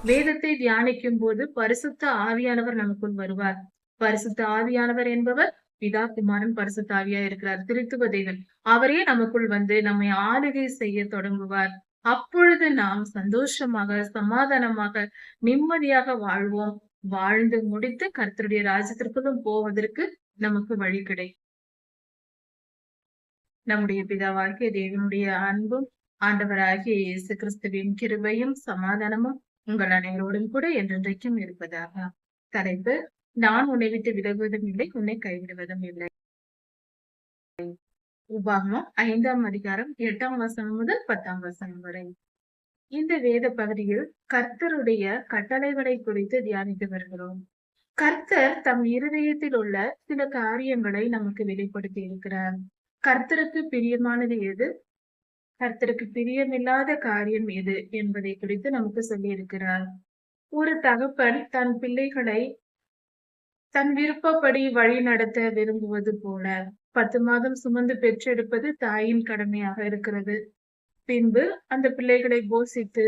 வேதத்தை தியானிக்கும் போது பரிசுத்த ஆவியானவர் நமக்குள் வருவார். பரிசுத்த ஆவியானவர் என்பவர் பிதா, குமாரன், பரிசுத்த ஆவியா இருக்கிறார். திருத்துவ தேவன். அவரே நமக்குள் வந்து நம்மை ஆளுகை செய்ய தொடங்குவார். அப்பொழுது நாம் சந்தோஷமாக, சமாதானமாக, நிம்மதியாக வாழ்வோம். வாழ்ந்து முடித்து கர்த்தருடைய ராஜ்யத்திற்குள்ளும் போவதற்கு நமக்கு வழி கிடைக்கும். நம்முடைய பிதாவாகிய தேவனுடைய அன்பும், ஆண்டவராகிய இயேசு கிறிஸ்துவின் கிருபையும், சமாதானமும் உங்கள் அனைவரோடும் கூட என்றென்றைக்கும் இருப்பதாக. தலைப்பு: நான் உன்னை விட்டு விலகுவதும் இல்லை, உன்னை கைவிடுவதும் இல்லை. உபாகமம் 5ஆம் அதிகாரம் 8ஆம் வசனம் முதல் 10ஆம் வசனம் வரை. இந்த வேத பகுதியில் கர்த்தருடைய கட்டளைகளை குறித்து தியானித்து வருகிறோம். கர்த்தர் தம் இருதயத்தில் உள்ள சில காரியங்களை நமக்கு வெளிப்படுத்தி இருக்கிறார். கர்த்தருக்கு பிரியமானது எது, கர்த்தருக்கு பிரியமில்லாத காரியம் எது என்பதை குறித்து நமக்கு சொல்லி இருக்கிறார். ஒரு தகப்பன் தன் பிள்ளைகளை தன் விருப்பப்படி வழி நடத்த விரும்புவது போல 10 மாதம் சுமந்து பெற்றெடுப்பது தாயின் கடமையாக இருக்கிறது. பின்பு அந்த பிள்ளைகளை போஷித்து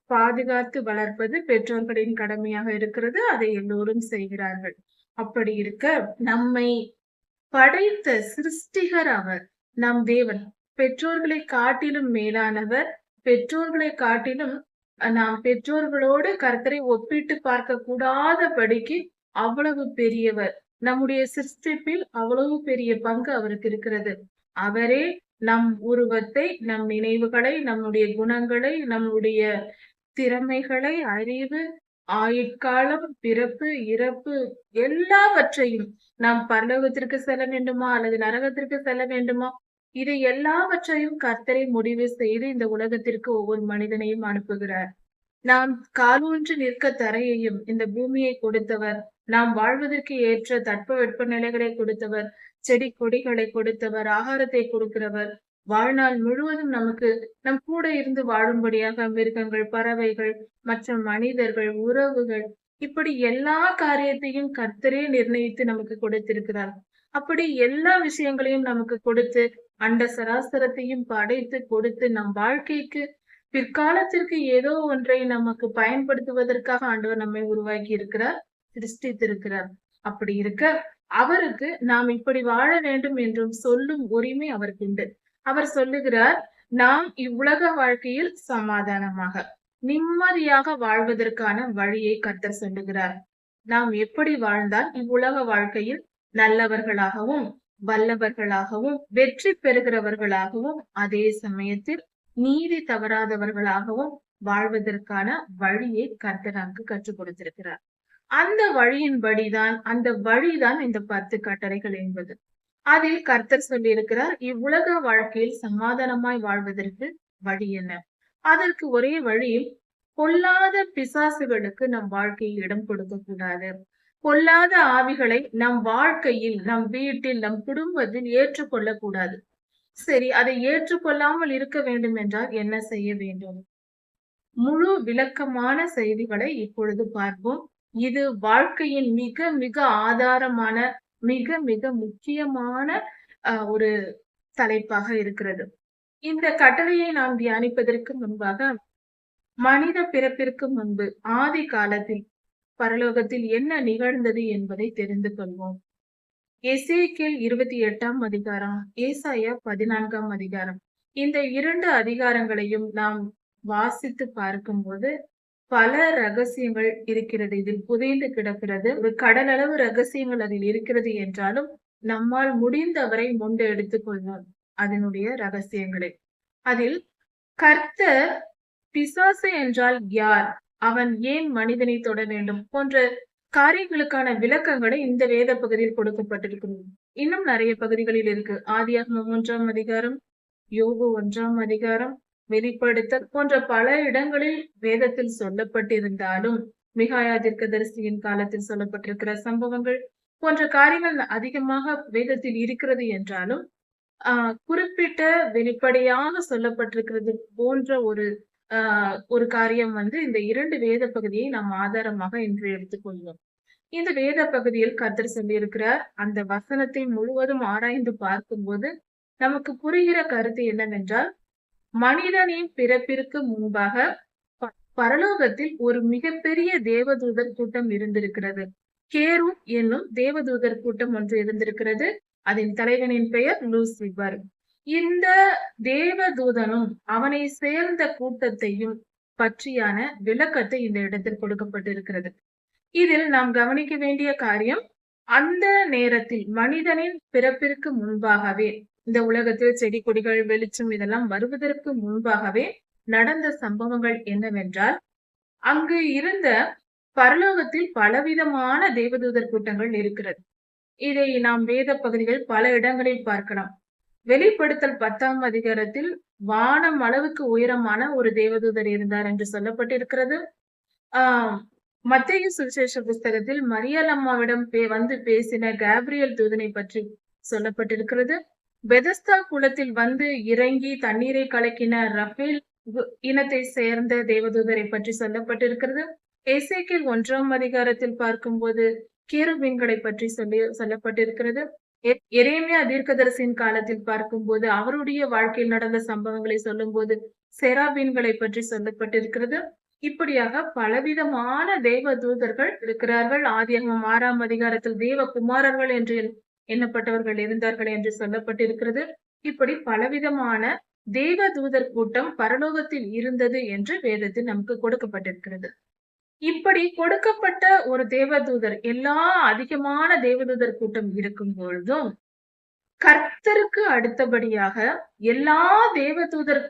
பாதுகாத்து வளர்ப்பது பெற்றோர்களின் கடமையாக இருக்கிறது. அதை எல்லோரும் செய்கிறார்கள். அப்படி இருக்க நம்மை படைத்த சிருஷ்டிகர் அவர், நம் தேவன். பெற்றோர்களை காட்டிலும் மேலானவர். பெற்றோர்களை காட்டிலும் நாம் பெற்றோர்களோடு கர்த்தரை ஒப்பிட்டு பார்க்க கூடாதபடிக்கு அவ்வளவு பெரியவர். நம்முடைய சிருஷ்டிப்பில் அவ்வளவு பெரிய பங்கு அவருக்கு இருக்கிறது. அவரே நம் உருவத்தை, நம் நினைவுகளை, நம்முடைய குணங்களை, நம்முடைய திறமைகளை, அறிவு, ஆயுட்காலம், பிறப்பு, இறப்பு எல்லாவற்றையும், நாம் பரலோகத்திற்கு செல்ல வேண்டுமா அல்லது நரகத்திற்கு செல்ல வேண்டுமா, இது எல்லாவற்றையும் கர்த்தரை முடிவு செய்து இந்த உலகத்திற்கு ஒவ்வொரு மனிதனையும் அனுப்புகிறார். நாம் காலூன்றி நிற்க தரையையும் இந்த பூமியை கொடுத்தவர். நாம் வாழ்வதற்கு ஏற்ற தட்பவெட்ப நிலைகளை கொடுத்தவர். செடி கொடிகளை கொடுத்தவர். ஆகாரத்தை கொடுக்கிறவர். வாழ்நாள் முழுவதும் நமக்கு நம் கூட இருந்து வாழும்படியாக மிருகங்கள், பறவைகள், மற்ற மனிதர்கள், உறவுகள், இப்படி எல்லா காரியத்தையும் கர்த்தரே நிர்ணயித்து நமக்கு கொடுத்திருக்கிறார். அப்படி எல்லா விஷயங்களையும் நமக்கு கொடுத்து அண்ட சராசரத்தையும் படைத்து கொடுத்து நம் வாழ்க்கைக்கு பிற்காலத்திற்கு ஏதோ ஒன்றை நமக்கு பயன்படுத்துவதற்காக ஆண்டவர் நம்மை உருவாக்கி இருக்கிறார், சிருஷ்டித்திருக்கிறார். அப்படி இருக்க அவருக்கு நாம் இப்படி வாழ வேண்டும் என்றும் சொல்லும் உரிமை அவருக்கு உண்டு. அவர் சொல்லுகிறார், நாம் இவ்வுலக வாழ்க்கையில் சமாதானமாக, நிம்மதியாக வாழ்வதற்கான வழியை கர்த்தர் சொல்லுகிறார். நாம் எப்படி வாழ்ந்தால் இவ்வுலக வாழ்க்கையில் நல்லவர்களாகவும், வல்லவர்களாகவும், வெற்றி பெறுகிறவர்களாகவும், அதே சமயத்தில் நீதி தவறாதவர்களாகவும் வாழ்வதற்கான வழியை கர்த்தர் நமக்கு கற்றுக் கொடுத்திருக்கிறார். அந்த வழிதான் இந்த 10 கட்டளைகள் என்பது. அதில் கர்த்தர் சொல்லி இருக்கிறார், இவ்வுலக வாழ்க்கையில் சமாதானமாய் வாழ்வதற்கு வழி என்ன? அதற்கு ஒரே வழி, பொல்லாத பிசாசுகளுக்கு நம் வாழ்க்கையில் இடம் கொடுக்க கூடாது. பொல்லாத ஆவிகளை நம் வாழ்க்கையில், நம் வீட்டில், நம் குடும்பத்தில் ஏற்றுக்கொள்ள கூடாது. சரி, அதை ஏற்றுக்கொள்ளாமல் இருக்க வேண்டும் என்றால் என்ன செய்ய வேண்டும்? முழு விளக்கமான செய்திகளை இப்பொழுது பார்ப்போம். இது வாழ்க்கையின் மிக மிக ஆதாரமான, மிக மிக முக்கியமான ஒரு தலைப்பாக இருக்கிறது. இந்த கட்டளையை நாம் தியானிப்பதற்கு முன்பாக, மனித பிறப்பிற்கு முன்பு ஆதி காலத்தில் பரலோகத்தில் என்ன நிகழ்ந்தது என்பதை தெரிந்து கொள்வோம். எசேக்கியேல் 28ஆம் அதிகாரம், ஏசாயா 14ஆம் அதிகாரம், இந்த 2 அதிகாரங்களையும் நாம் வாசித்து பார்க்கும்போது பல ரகசியங்கள் இருக்கிறது. இதில் புதைந்து கிடக்கிறது. ஒரு கடலளவு ரகசியங்கள் அதில் இருக்கிறது என்றாலும் நம்மால் முடிந்தவரை முண்டு எடுத்துக் கொள்வோம் அதனுடைய ரகசியங்களை. அதில் கர்த்தர் பிசாசு என்றால் யார், அவன் ஏன் மனிதனை தொட வேண்டும் போன்ற காரியங்களுக்கான விளக்கங்களை இந்த வேத பகுதியில் கொடுக்கப்பட்டிருக்கிறது. இன்னும் நிறைய பகுதிகளில் இருக்கு. ஆதியாகமம் 1ஆம் அதிகாரம், யோபு 1ஆம் அதிகாரம், வெளிப்படுத்தல் போன்ற பல இடங்களில் வேதத்தில் சொல்லப்பட்டிருந்தாலும், மிகாயா தீர்க்கதரிசியின் காலத்தில் சொல்லப்பட்டிருக்கிற சம்பவங்கள் போன்ற காரியங்கள் அதிகமாக வேதத்தில் இருக்கிறது என்றாலும், குறிப்பிட்ட வெளிப்படையாக சொல்லப்பட்டிருக்கிறது போன்ற ஒரு காரியம் இந்த 2 வேத பகுதியை நாம் ஆதாரமாக இன்று எடுத்துக்கொள்வோம். இந்த வேத பகுதியில் கர்த்தர் சொல்லியிருக்கிறார். அந்த வசனத்தை முழுவதும் ஆராய்ந்து பார்க்கும்போது நமக்கு புரிகிற கருத்து என்னவென்றால், மனிதனின் பிறப்பிற்கு முன்பாக பரலோகத்தில் ஒரு மிகப்பெரிய தேவதூதர் கூட்டம் இருந்திருக்கிறது. கேரும் என்னும் தேவதூதர் கூட்டம் ஒன்று இருந்திருக்கிறது. அதன் தலைவனின் பெயர் லூசிபர். இந்த தேவதூதனும் அவனை சேர்ந்த கூட்டத்தையும் பற்றியான விளக்கத்தை இந்த இடத்தில் கொடுக்கப்பட்டிருக்கிறது. இதில் நாம் கவனிக்க வேண்டிய காரியம், அந்த நேரத்தில் மனிதனின் பிறப்பிற்கு முன்பாகவே, இந்த உலகத்தில் செடி கொடிகள் வெளிச்சம் இதெல்லாம் வருவதற்கு முன்பாகவே நடந்த சம்பவங்கள் என்னவென்றால், அங்கு இருந்த பரலோகத்தில் பலவிதமான தேவதூதர் கூட்டங்கள் இருக்கிறது. இதை நாம் வேத பகுதிகள் பல இடங்களில் பார்க்கலாம். வெளிப்படுத்தல் 10ஆம் அதிகாரத்தில் வானம் அளவுக்கு உயரமான ஒரு தேவதூதர் இருந்தார் என்று சொல்லப்பட்டிருக்கிறது. ஆஹ் மத்தேயு சுவிசேஷ புஸ்தகத்தில் மரியாள் அம்மாவிடம் வந்து பேசின கேப்ரியல் தூதனை பற்றி சொல்லப்பட்டிருக்கிறது. பெதஸ்தா குளத்தில் வந்து இறங்கி தண்ணீரை கலக்கின ரஃபேல் இனத்தை சேர்ந்த தேவதூதரை பற்றி சொல்லப்பட்டிருக்கிறது. எசேக்கியேல் 1ஆம் அதிகாரத்தில் பார்க்கும்போது கேருபீன்களை பற்றி சொல்லப்பட்டிருக்கிறது. எரேமியா தீர்க்கதரிசியின் காலத்தில் பார்க்கும்போது அவருடைய வாழ்க்கையில் நடந்த சம்பவங்களை சொல்லும் போது செராபீன்களை பற்றி சொல்லப்பட்டிருக்கிறது. இப்படியாக பலவிதமான தேவ தூதர்கள் இருக்கிறார்கள். ஆதியாகமம் 6ஆம் அதிகாரத்தில் தேவ குமாரர்கள் என்று எண்ணப்பட்டவர்கள் இருந்தார்கள் என்று சொல்லப்பட்டிருக்கிறது. இப்படி பலவிதமான தேவ தூதர் கூட்டம் பரலோகத்தில் இருந்தது என்று வேதத்தில் நமக்கு கொடுக்கப்பட்டிருக்கிறது. இப்படி கொடுக்கப்பட்ட ஒரு தேவதூதர், எல்லா அதிகமான தேவதூதர் கூட்டம் இருக்கும் பொழுதும் கர்த்தருக்கு அடுத்தபடியாக எல்லா தேவதூதர்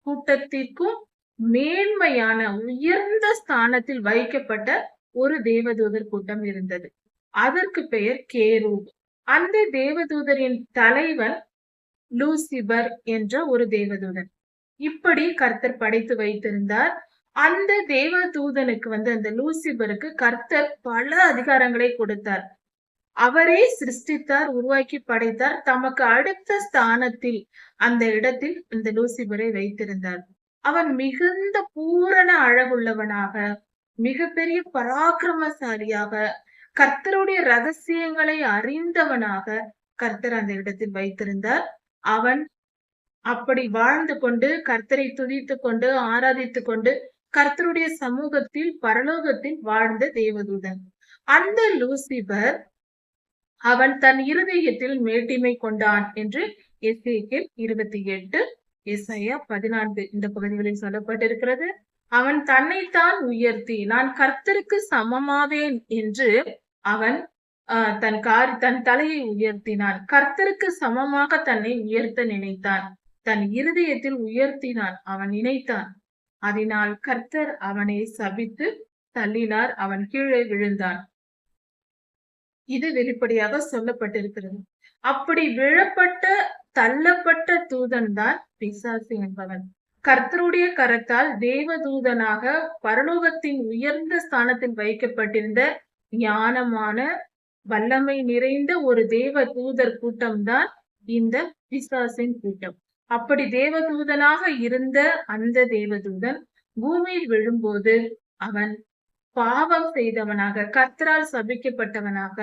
கூட்டத்திற்கும் மேன்மையான உயர்ந்த ஸ்தானத்தில் வைக்கப்பட்ட ஒரு தேவதூதர் கூட்டம் இருந்தது. அதற்கு பெயர் கேரூப். அந்த தேவதூதரின் தலைவன் லூசிபர் என்ற ஒரு தேவதூதன். இப்படி கர்த்தர் படைத்து வைத்திருந்தார். அந்த தேவதூதனுக்கு அந்த லூசிபருக்கு கர்த்தர் பல அதிகாரங்களை கொடுத்தார். அவரே சிருஷ்டித்தார், உருவாக்கி படைத்தார். தமக்கு அடுத்த ஸ்தானத்தில் அந்த இடத்தில் இந்த லூசிபரை வைத்திருந்தார். அவன் மிகுந்த பூரண அழகுள்ளவனாக, மிகப்பெரிய பராக்கிரமசாலியாக, கர்த்தருடைய ரகசியங்களை அறிந்தவனாக கர்த்தர் அந்த இடத்தில் வைத்திருந்தார். அவன் அப்படி வாழ்ந்து கொண்டு கர்த்தரை துதித்து கொண்டு ஆராதித்து கொண்டு கர்த்தருடைய சமூகத்தில் பரலோகத்தில் வாழ்ந்த தேவதூதன். அந்த லூசிபர் அவன் தன் இருதயத்தில் மேட்டிமை கொண்டான் என்று எசேக்கியேல் 28, எசாயா 14 இந்த பகுதிகளில் சொல்லப்பட்டிருக்கிறது. அவன் தன்னைத்தான் உயர்த்தி நான் கர்த்தருக்கு சமமாவேன் என்று அவன் தன் தலையை உயர்த்தினான். கர்த்தருக்கு சமமாக தன்னை உயர்த்த நினைத்தான். தன் இருதயத்தில் உயர்த்தினான், அவன் நினைத்தான். அதனால் கர்த்தர் அவனை சபித்து தள்ளினார், அவன் கீழே விழுந்தான். இது வெளிப்படையாக சொல்லப்பட்டிருக்கிறது. அப்படி விழப்பட்ட தள்ளப்பட்ட தூதன் தான் பிசாசு என்பவன். கர்த்தருடைய கரத்தால் தேவதூதனாக பரலோகத்தின் உயர்ந்த ஸ்தானத்தில் வைக்கப்பட்டிருந்த ஞானமான வல்லமை நிறைந்த ஒரு தேவ தூதர் கூட்டம் தான் இந்த பிசாசின் கூட்டம். அப்படி தேவதூதனாக இருந்த அந்த தேவதூதன் பூமியில் விழும்போது அவன் பாவம் செய்தவனாக, கர்த்தரால் சபிக்கப்பட்டவனாக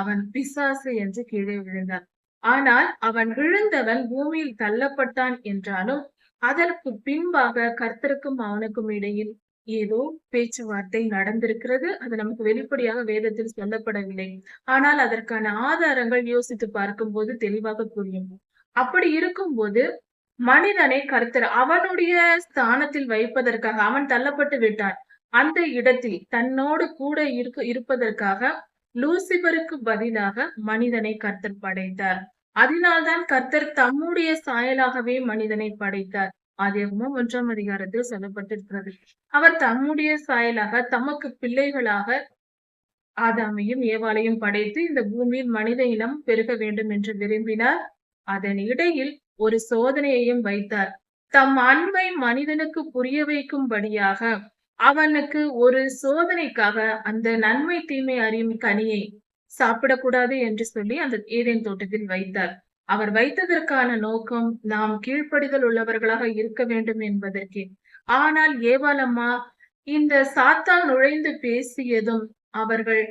அவன் பிசாசு என்று கீழே விழுந்தான். ஆனால் அவன் விழுந்தவன் பூமியில் தள்ளப்பட்டான் என்றாலும் அதற்கு பின்பாக கர்த்தருக்கும் அவனுக்கும் இடையில் ஏதோ பேச்சுவார்த்தை நடந்திருக்கிறது. அது நமக்கு வெளிப்படையாக வேதத்தில் சொல்லப்படவில்லை. ஆனால் அதற்கான ஆதாரங்கள் யோசித்து பார்க்கும்போது தெளிவாக புரியும். அப்படி இருக்கும்போது மனிதனை கர்த்தர் அவனுடைய ஸ்தானத்தில் வைப்பதற்காக, அவன் தள்ளப்பட்டு விட்டான், அந்த இடத்தில் தன்னோடு கூட இருப்பதற்காக லூசிபருக்கு பதிலாக மனிதனை கர்த்தர் படைத்தார். அதனால்தான் கர்த்தர் தம்முடைய சாயலாகவே மனிதனை படைத்தார். ஆதியாகமம் 1ஆம் அதிகாரத்தில் சொல்லப்பட்டிருக்கிறது. அவர் தம்முடைய சாயலாக தமக்கு பிள்ளைகளாக ஆதாமையும் ஏவாளையும் படைத்து இந்த பூமியில் மனித இனம் பெருக வேண்டும் என்று விரும்பினார். அதன் இடையில் ஒரு சோதனையையும் வைத்தார். தம் அன்பை மனிதனுக்கு புரிய வைக்கும்படியாக அவனுக்கு ஒரு சோதனைக்காக அந்த நன்மை தீமை அறியும் கனியை சாப்பிடக்கூடாது என்று சொல்லி அந்த ஏதேன் தோட்டத்தில் வைத்தார். அவர் வைத்ததற்கான நோக்கம் நாம் கீழ்ப்படிதல் உள்ளவர்களாக இருக்க வேண்டும் என்பதற்கே. ஆனால் ஏவாளம்மா இந்த சாத்தான் நுழைந்து பேசியதும் அவர்கள்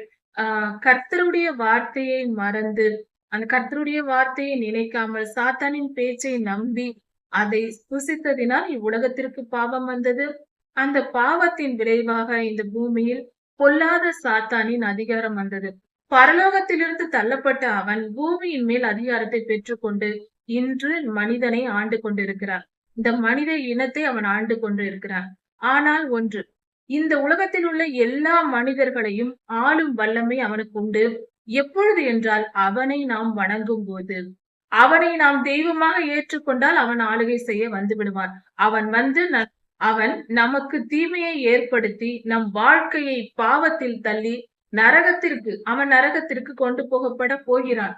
கர்த்தருடைய வார்த்தையை மறந்து, அந்த கர்த்தருடைய வார்த்தையை நினைக்காமல் சாத்தானின் பேச்சை நம்பி அதை புசித்ததினால் இவ்வுலகத்திற்கு பாவம் வந்தது. அந்த பாவத்தின் விளைவாக இந்த பூமியில் பொல்லாத சாத்தானின் அதிகாரம் வந்தது. பரலோகத்திலிருந்து தள்ளப்பட்ட அவன் பூமியின் மேல் அதிகாரத்தை பெற்றுக்கொண்டு இன்று மனிதனை ஆண்டு கொண்டிருக்கிறான். இந்த மனித இனத்தை அவன் ஆண்டு கொண்டு இருக்கிறான். ஆனால் ஒன்று, இந்த உலகத்தில் உள்ள எல்லா மனிதர்களையும் ஆளும் வல்லமை அவனுக்கு உண்டு. எப்பொழுது என்றால் அவனை நாம் வணங்கும் போது, அவனை நாம் தெய்வமாக ஏற்றுக்கொண்டால் அவன் ஆளுகை செய்ய வந்து விடுவான். அவன் வந்து அவன் நமக்கு தீமையை ஏற்படுத்தி நம் வாழ்க்கையை பாவத்தில் தள்ளி அவன் நரகத்திற்கு கொண்டு போகப்பட போகிறான்.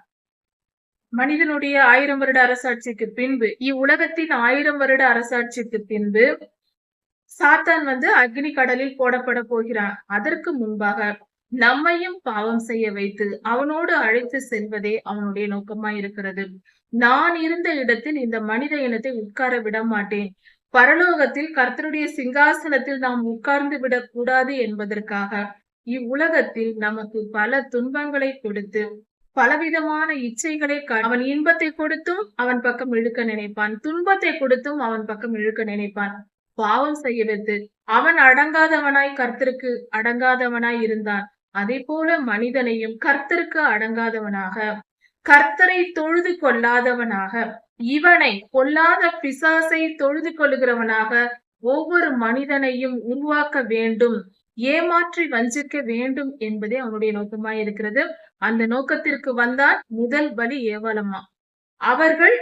மனிதனுடைய 1000 வருட அரசாட்சிக்கு பின்பு, இவ்வுலகத்தின் 1000 வருட அரசாட்சிக்கு பின்பு சாத்தான் வந்து அக்னி கடலில் போடப்பட போகிறான். அதற்கு முன்பாக நம்மையும் பாவம் செய்ய வைத்து அவனோடு அழைத்து செல்வதே அவனுடைய நோக்கமாய் இருக்கிறது. நான் இருந்த இடத்தில் இந்த மனித இனத்தை உட்கார விட மாட்டேன். பரலோகத்தில் கர்த்தருடைய சிங்காசனத்தில் நாம் உட்கார்ந்து விடக் கூடாது என்பதற்காக இவ்வுலகத்தில் நமக்கு பல துன்பங்களை கொடுத்து பலவிதமான இச்சைகளை அவன் இன்பத்தை கொடுத்தும் அவன் பக்கம் இழுக்க நினைப்பான், துன்பத்தை கொடுத்தும் அவன் பக்கம் இழுக்க நினைப்பான். பாவம் செய்ய வைத்து அவன் அடங்காதவனாய் கர்த்தருக்கு அடங்காதவனாய் இருந்தான். அதே போல மனிதனையும் கர்த்தருக்கு அடங்காதவனாக, கர்த்தரை தொழுது கொள்ளாதவனாக, இவனை பொல்லாத பிசாசை தொழுது கொள்ளுகிறவனாக ஒவ்வொரு மனிதனையும் உருவாக்க வேண்டும், ஏமாற்றி வஞ்சிக்க வேண்டும் என்பதே அவனுடைய நோக்கமாய் இருக்கிறது. அந்த நோக்கத்திற்கு வந்தால் முதல் பலி ஏவாளம்மா. அவர்கள்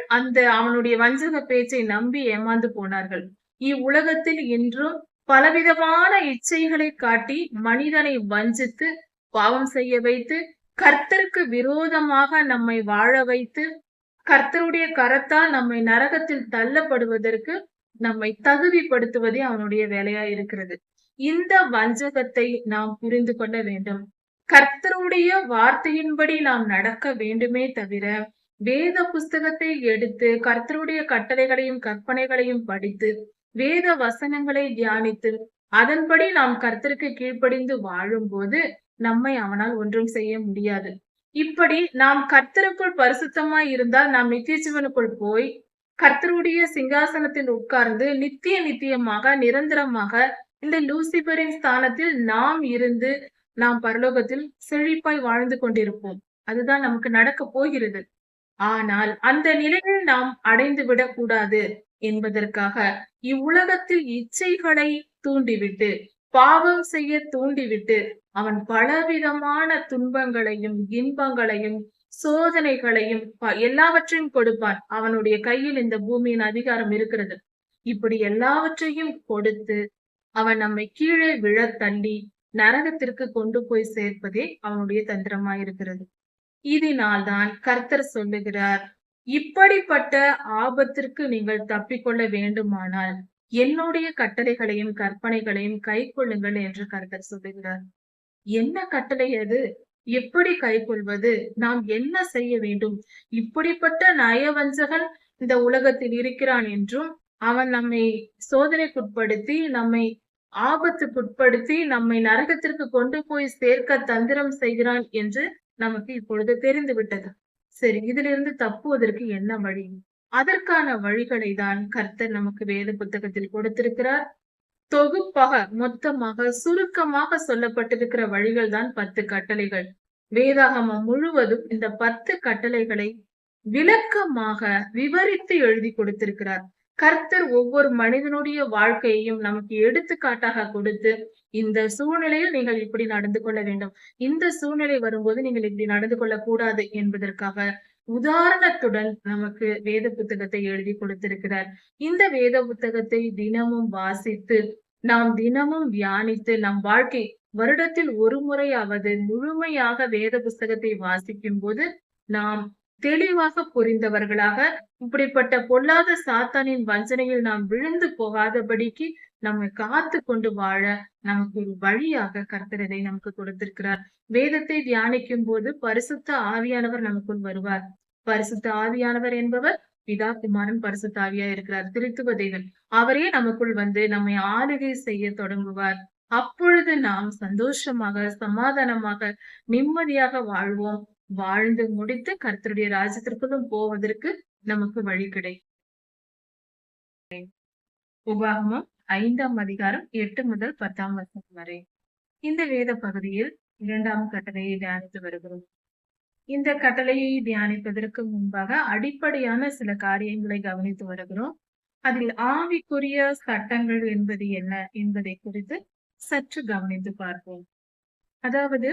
அவனுடைய வஞ்சக பேச்சை நம்பி ஏமாந்து போனார்கள். இவ்வுலகத்தில் இன்றும் பலவிதமான இச்சைகளை காட்டி மனிதனை வஞ்சித்து பாவம் செய்ய வைத்து கர்த்தருக்கு விரோதமாக நம்மை வாழ வைத்து கர்த்தருடைய கரத்தால் நம்மை நரகத்தில் தள்ளப்படுவதற்கு நம்மை தகுதிப்படுத்துவதே அவனுடைய வேலையா இருக்கிறது. இந்த வஞ்சகத்தை நாம் புரிந்து கொள்ள வேண்டும். கர்த்தருடைய வார்த்தையின்படி நாம் நடக்க வேண்டுமே தவிர வேத புஸ்தகத்தை எடுத்து கர்த்தருடைய கட்டளைகளையும் கற்பனைகளையும் படித்து வேத வசனங்களை தியானித்து அதன்படி நாம் கர்த்தருக்கு கீழ்ப்படிந்து வாழும்போது நம்மை அவனால் ஒன்றும் செய்ய முடியாது. இப்படி நாம் கர்த்தருக்குள் பரிசுத்தமாய் இருந்தால் நாம் நித்திய ஜீவனுக்குள் போய் கர்த்தருடைய சிங்காசனத்தில் உட்கார்ந்து நித்தியமாக நிரந்தரமாக இந்த லூசிபரின் ஸ்தானத்தில் நாம் இருந்து நாம் பரலோகத்தில் செழிப்பாய் வாழ்ந்து கொண்டிருப்போம். அதுதான் நமக்கு நடக்க போகிறது. ஆனால் அந்த நிலையில் நாம் அடைந்து விடக் கூடாது என்பதற்காக இவ்வுலகத்தில் இச்சைகளை தூண்டிவிட்டு பாவம் செய்ய தூண்டிவிட்டு அவன் பலவிதமான துன்பங்களையும் இன்பங்களையும் சோதனைகளையும் எல்லாவற்றையும் கொடுப்பான். அவனுடைய கையில் இந்த பூமியின் அதிகாரம் இருக்கிறது. இப்படி எல்லாவற்றையும் கொடுத்து அவன் நம்மை கீழே விழ தள்ளி நரகத்திற்கு கொண்டு போய் சேர்ப்பதே அவனுடைய தந்திரமாயிருக்கிறது. இதனால்தான் கர்த்தர் சொல்லுகிறார், இப்படிப்பட்ட ஆபத்திற்கு நீங்கள் தப்பிக்கொள்ள வேண்டுமானால் என்னுடைய கட்டளைகளையும் கற்பனைகளையும் கை கொள்ளுங்கள் என்று கர்த்தர் சொல்லுகிறார். என்ன கட்டளை அது? எப்படி கை கொள்வது? நாம் என்ன செய்ய வேண்டும்? இப்படிப்பட்ட நயவஞ்சகன் இந்த உலகத்தில் இருக்கிறான் என்றும் அவன் நம்மை சோதனைக்குட்படுத்தி நம்மை ஆபத்துக்குட்படுத்தி நம்மை நரகத்திற்கு கொண்டு போய் சேர்க்க தந்திரம் செய்கிறான் என்று நமக்கு இப்பொழுது தெரிந்து விட்டது. சரி, இதிலிருந்து தப்புவதற்கு என்ன வழி? அதற்கான வழிகளை தான் கர்த்தர் நமக்கு வேத புத்தகத்தில் கொடுத்திருக்கிறார். தொகுப்பாக மொத்தமாக சுருக்கமாக சொல்லப்பட்டிருக்கிற வழிகள் தான் 10 கட்டளைகள். வேதாகமம் முழுவதும் இந்த 10 கட்டளைகளை விளக்கமாக விவரித்து எழுதி கொடுத்திருக்கிறார். கர்த்தர் ஒவ்வொரு மனிதனுடைய வாழ்க்கையையும் நமக்கு எடுத்துக்காட்டாக கொடுத்து இந்த சூழ்நிலையில் நீங்கள் இப்படி நடந்து கொள்ள வேண்டும், இந்த சூழ்நிலை வரும்போது நீங்கள் இப்படி நடந்து கொள்ளக்கூடாது என்பதற்காக உதாரணத்துடன் நமக்கு வேத புத்தகத்தை எழுதி கொடுத்திருக்கிறார். இந்த வேத புத்தகத்தை தினமும் வாசித்து நாம் தினமும் தியானித்து நம் வாழ்க்கை வருடத்தில் ஒரு முறையாவது முழுமையாக வேத புஸ்தகத்தை வாசிக்கும் போது நாம் தெளிவாக புரிந்தவர்களாக இப்படிப்பட்ட பொல்லாத சாத்தானின் வஞ்சனையில் நாம் விழுந்து போகாதபடிக்கு நம்மை காத்து கொண்டு வாழ நமக்கு ஒரு வழியாக கர்த்தர் இதை நமக்கு கொடுத்திருக்கிறார். வேதத்தை தியானிக்கும் போது பரிசுத்த ஆவியானவர் நமக்குள் வருவார். பரிசுத்த ஆவியானவர் என்பவர் பிதா குமாரன் பரிசுத்த ஆவியா இருக்கிறார், திருத்துவ தேவன். அவரே நமக்குள் வந்து நம்மை ஆளுகை செய்ய தொடங்குவார். அப்பொழுது நாம் சந்தோஷமாக சமாதானமாக நிம்மதியாக வாழ்வோம். வாழ்ந்து முடித்து கர்த்தருடைய ராஜ்யத்திற்குள்ளும் போவதற்கு நமக்கு வழி கிடைக்கும். உபாகமம் 5ஆம் அதிகாரம் 8 முதல் 10ஆம் வசனம் வரை. இந்த வேத பகுதியில் 2ஆம் கட்டளையை தியானித்து வருகிறோம். இந்த கட்டளையை தியானிப்பதற்கு முன்பாக அடிப்படையான சில காரியங்களை கவனித்து வருகிறோம். அதில் ஆவிக்குரிய சட்டங்கள் என்பது என்ன என்பதை குறித்து சற்று கவனித்து பார்ப்போம். அதாவது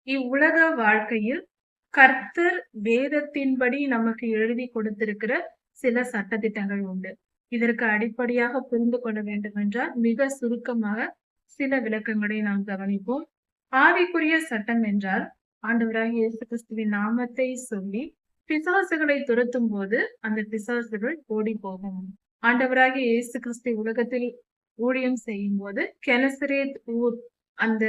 இவ்வுலக வாழ்க்கையில் கர்த்தர் வேதத்தின்படி நமக்கு எழுதி கொடுத்திருக்கிற சில சட்டதிட்டங்கள் உண்டு. இதற்கு அடிப்படையாக புரிந்து கொள்ள வேண்டும் என்றால் மிக சுருக்கமாக சில விளக்கங்களை நாம் கவனிப்போம். ஆவிக்குரிய சட்டம் என்றால் ஆண்டவராகிய இயேசு கிறிஸ்துவின் நாமத்தை சொல்லி பிசாசுகளை துரத்தும் போது அந்த பிசாசுகள் ஓடி போகும். ஆண்டவராகிய இயேசு கிறிஸ்து உலகத்தில் ஊழியம் செய்யும் போது கெனசரேத் ஊர் அந்த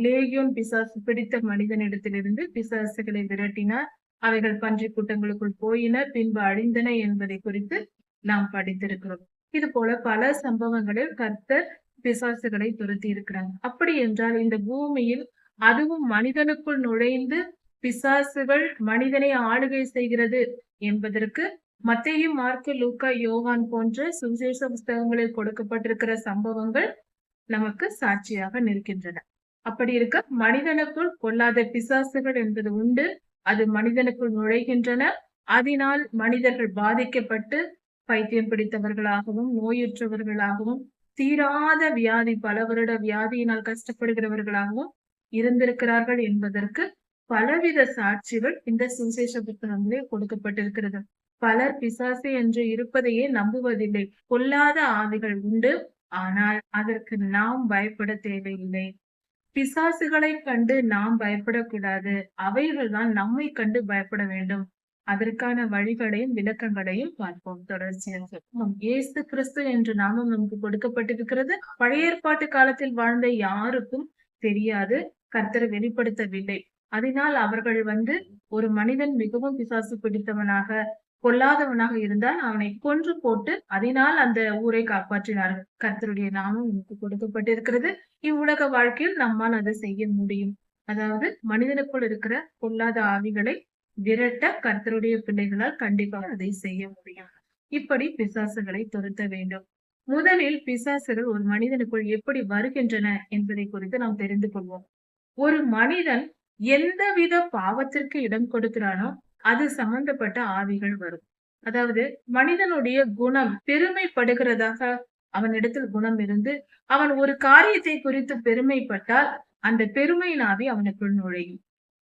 லேகியோன் பிசாசு பிடித்த மனிதனிடத்திலிருந்து பிசாசுகளை விரட்டினார். அவைகள் பன்றி கூட்டங்களுக்குள் போயின, பின்பு அழிந்தன என்பதை குறித்து நாம் படித்திருக்கிறோம். இது போல பல சம்பவங்களில் கர்த்தர் பிசாசுகளை துரத்தி இருக்கிறாங்க. அப்படி என்றால் இந்த பூமியில் அதுவும் மனிதனுக்குள் நுழைந்து பிசாசுகள் மனிதனை ஆளுகை செய்கிறது என்பதற்கு மத்தேயு, மார்க்கு, லூக்கா, யோவான் போன்ற சுவிசேஷ புஸ்தகங்களில் கொடுக்கப்பட்டிருக்கிற சம்பவங்கள் நமக்கு சாட்சியாக நிற்கின்றன. அப்படி இருக்க மனிதனுக்குள் கொல்லாத பிசாசுகள் என்பது உண்டு. அது மனிதனுக்குள் நுழைகின்றன. அதனால் மனிதர்கள் பாதிக்கப்பட்டு பைத்தியம் பிடித்தவர்களாகவும் நோயுற்றவர்களாகவும் தீராத வியாதி பல வருட வியாதியினால் கஷ்டப்படுகிறவர்களாகவும் இருந்திருக்கிறார்கள் என்பதற்கு பலவித சாட்சிகள் இந்த சுவிசேஷ புத்தகங்களில் கொடுக்கப்பட்டிருக்கிறது. பலர் பிசாசு என்று இருப்பதையே நம்புவதில்லை. கொல்லாத ஆவிகள் உண்டு, ஆனால் அதற்கு நாம் பயப்பட தேவையில்லை. பிசாசுகளை கண்டு நாம் பயப்படக்கூடாது. அவைகள் தான் நம்மை கண்டு பயப்பட வேண்டும். அதற்கான வழிகளையும் விளக்கங்களையும் பார்ப்போம் தொடர்ச்சியாக. இயேசு கிறிஸ்து என்று நாமம் நமக்கு கொடுக்கப்பட்டிருக்கிறது. பழைய ஏற்பாட்டு காலத்தில் வாழ்ந்த யாருக்கும் தெரியாது, கர்த்தரை வெளிப்படுத்தவில்லை. அதனால் அவர்கள் ஒரு மனிதன் மிகவும் பிசாசு பிடித்தவனாக கொல்லாதவனாக இருந்தால் அவனை கொன்று போட்டு அதனால் அந்த ஊரை காப்பாற்றினார்கள். கர்த்தருடைய நாமம் நமக்கு கொடுக்கப்பட்டிருக்கிறது. இவ்வுலக வாழ்க்கையில் நம்மால் அதை செய்ய முடியும். அதாவது மனிதனுக்குள் இருக்கிற கொல்லாத ஆவிகளை விரட்ட கர்த்தருடைய பிள்ளைகளால் கண்டிப்பாக அதை செய்ய முடியும். இப்படி பிசாசுகளை துரத்த வேண்டும். முதலில் பிசாசுகள் ஒரு மனிதனுக்குள் எப்படி வருகின்றன என்பதை குறித்து நாம் தெரிந்து கொள்வோம். ஒரு மனிதன் எந்தவித பாவத்திற்கு இடம் கொடுக்கிறானோ அது சம்பந்தப்பட்ட ஆவிகள் வரும். அதாவது மனிதனுடைய குணம் பெருமைப்படுகிறதாக அவனிடத்தில் குணம் இருந்து அவன் ஒரு காரியத்தை குறித்து பெருமைப்பட்டால் அந்த பெருமையின் ஆவி அவனுக்குள் நுழையும்.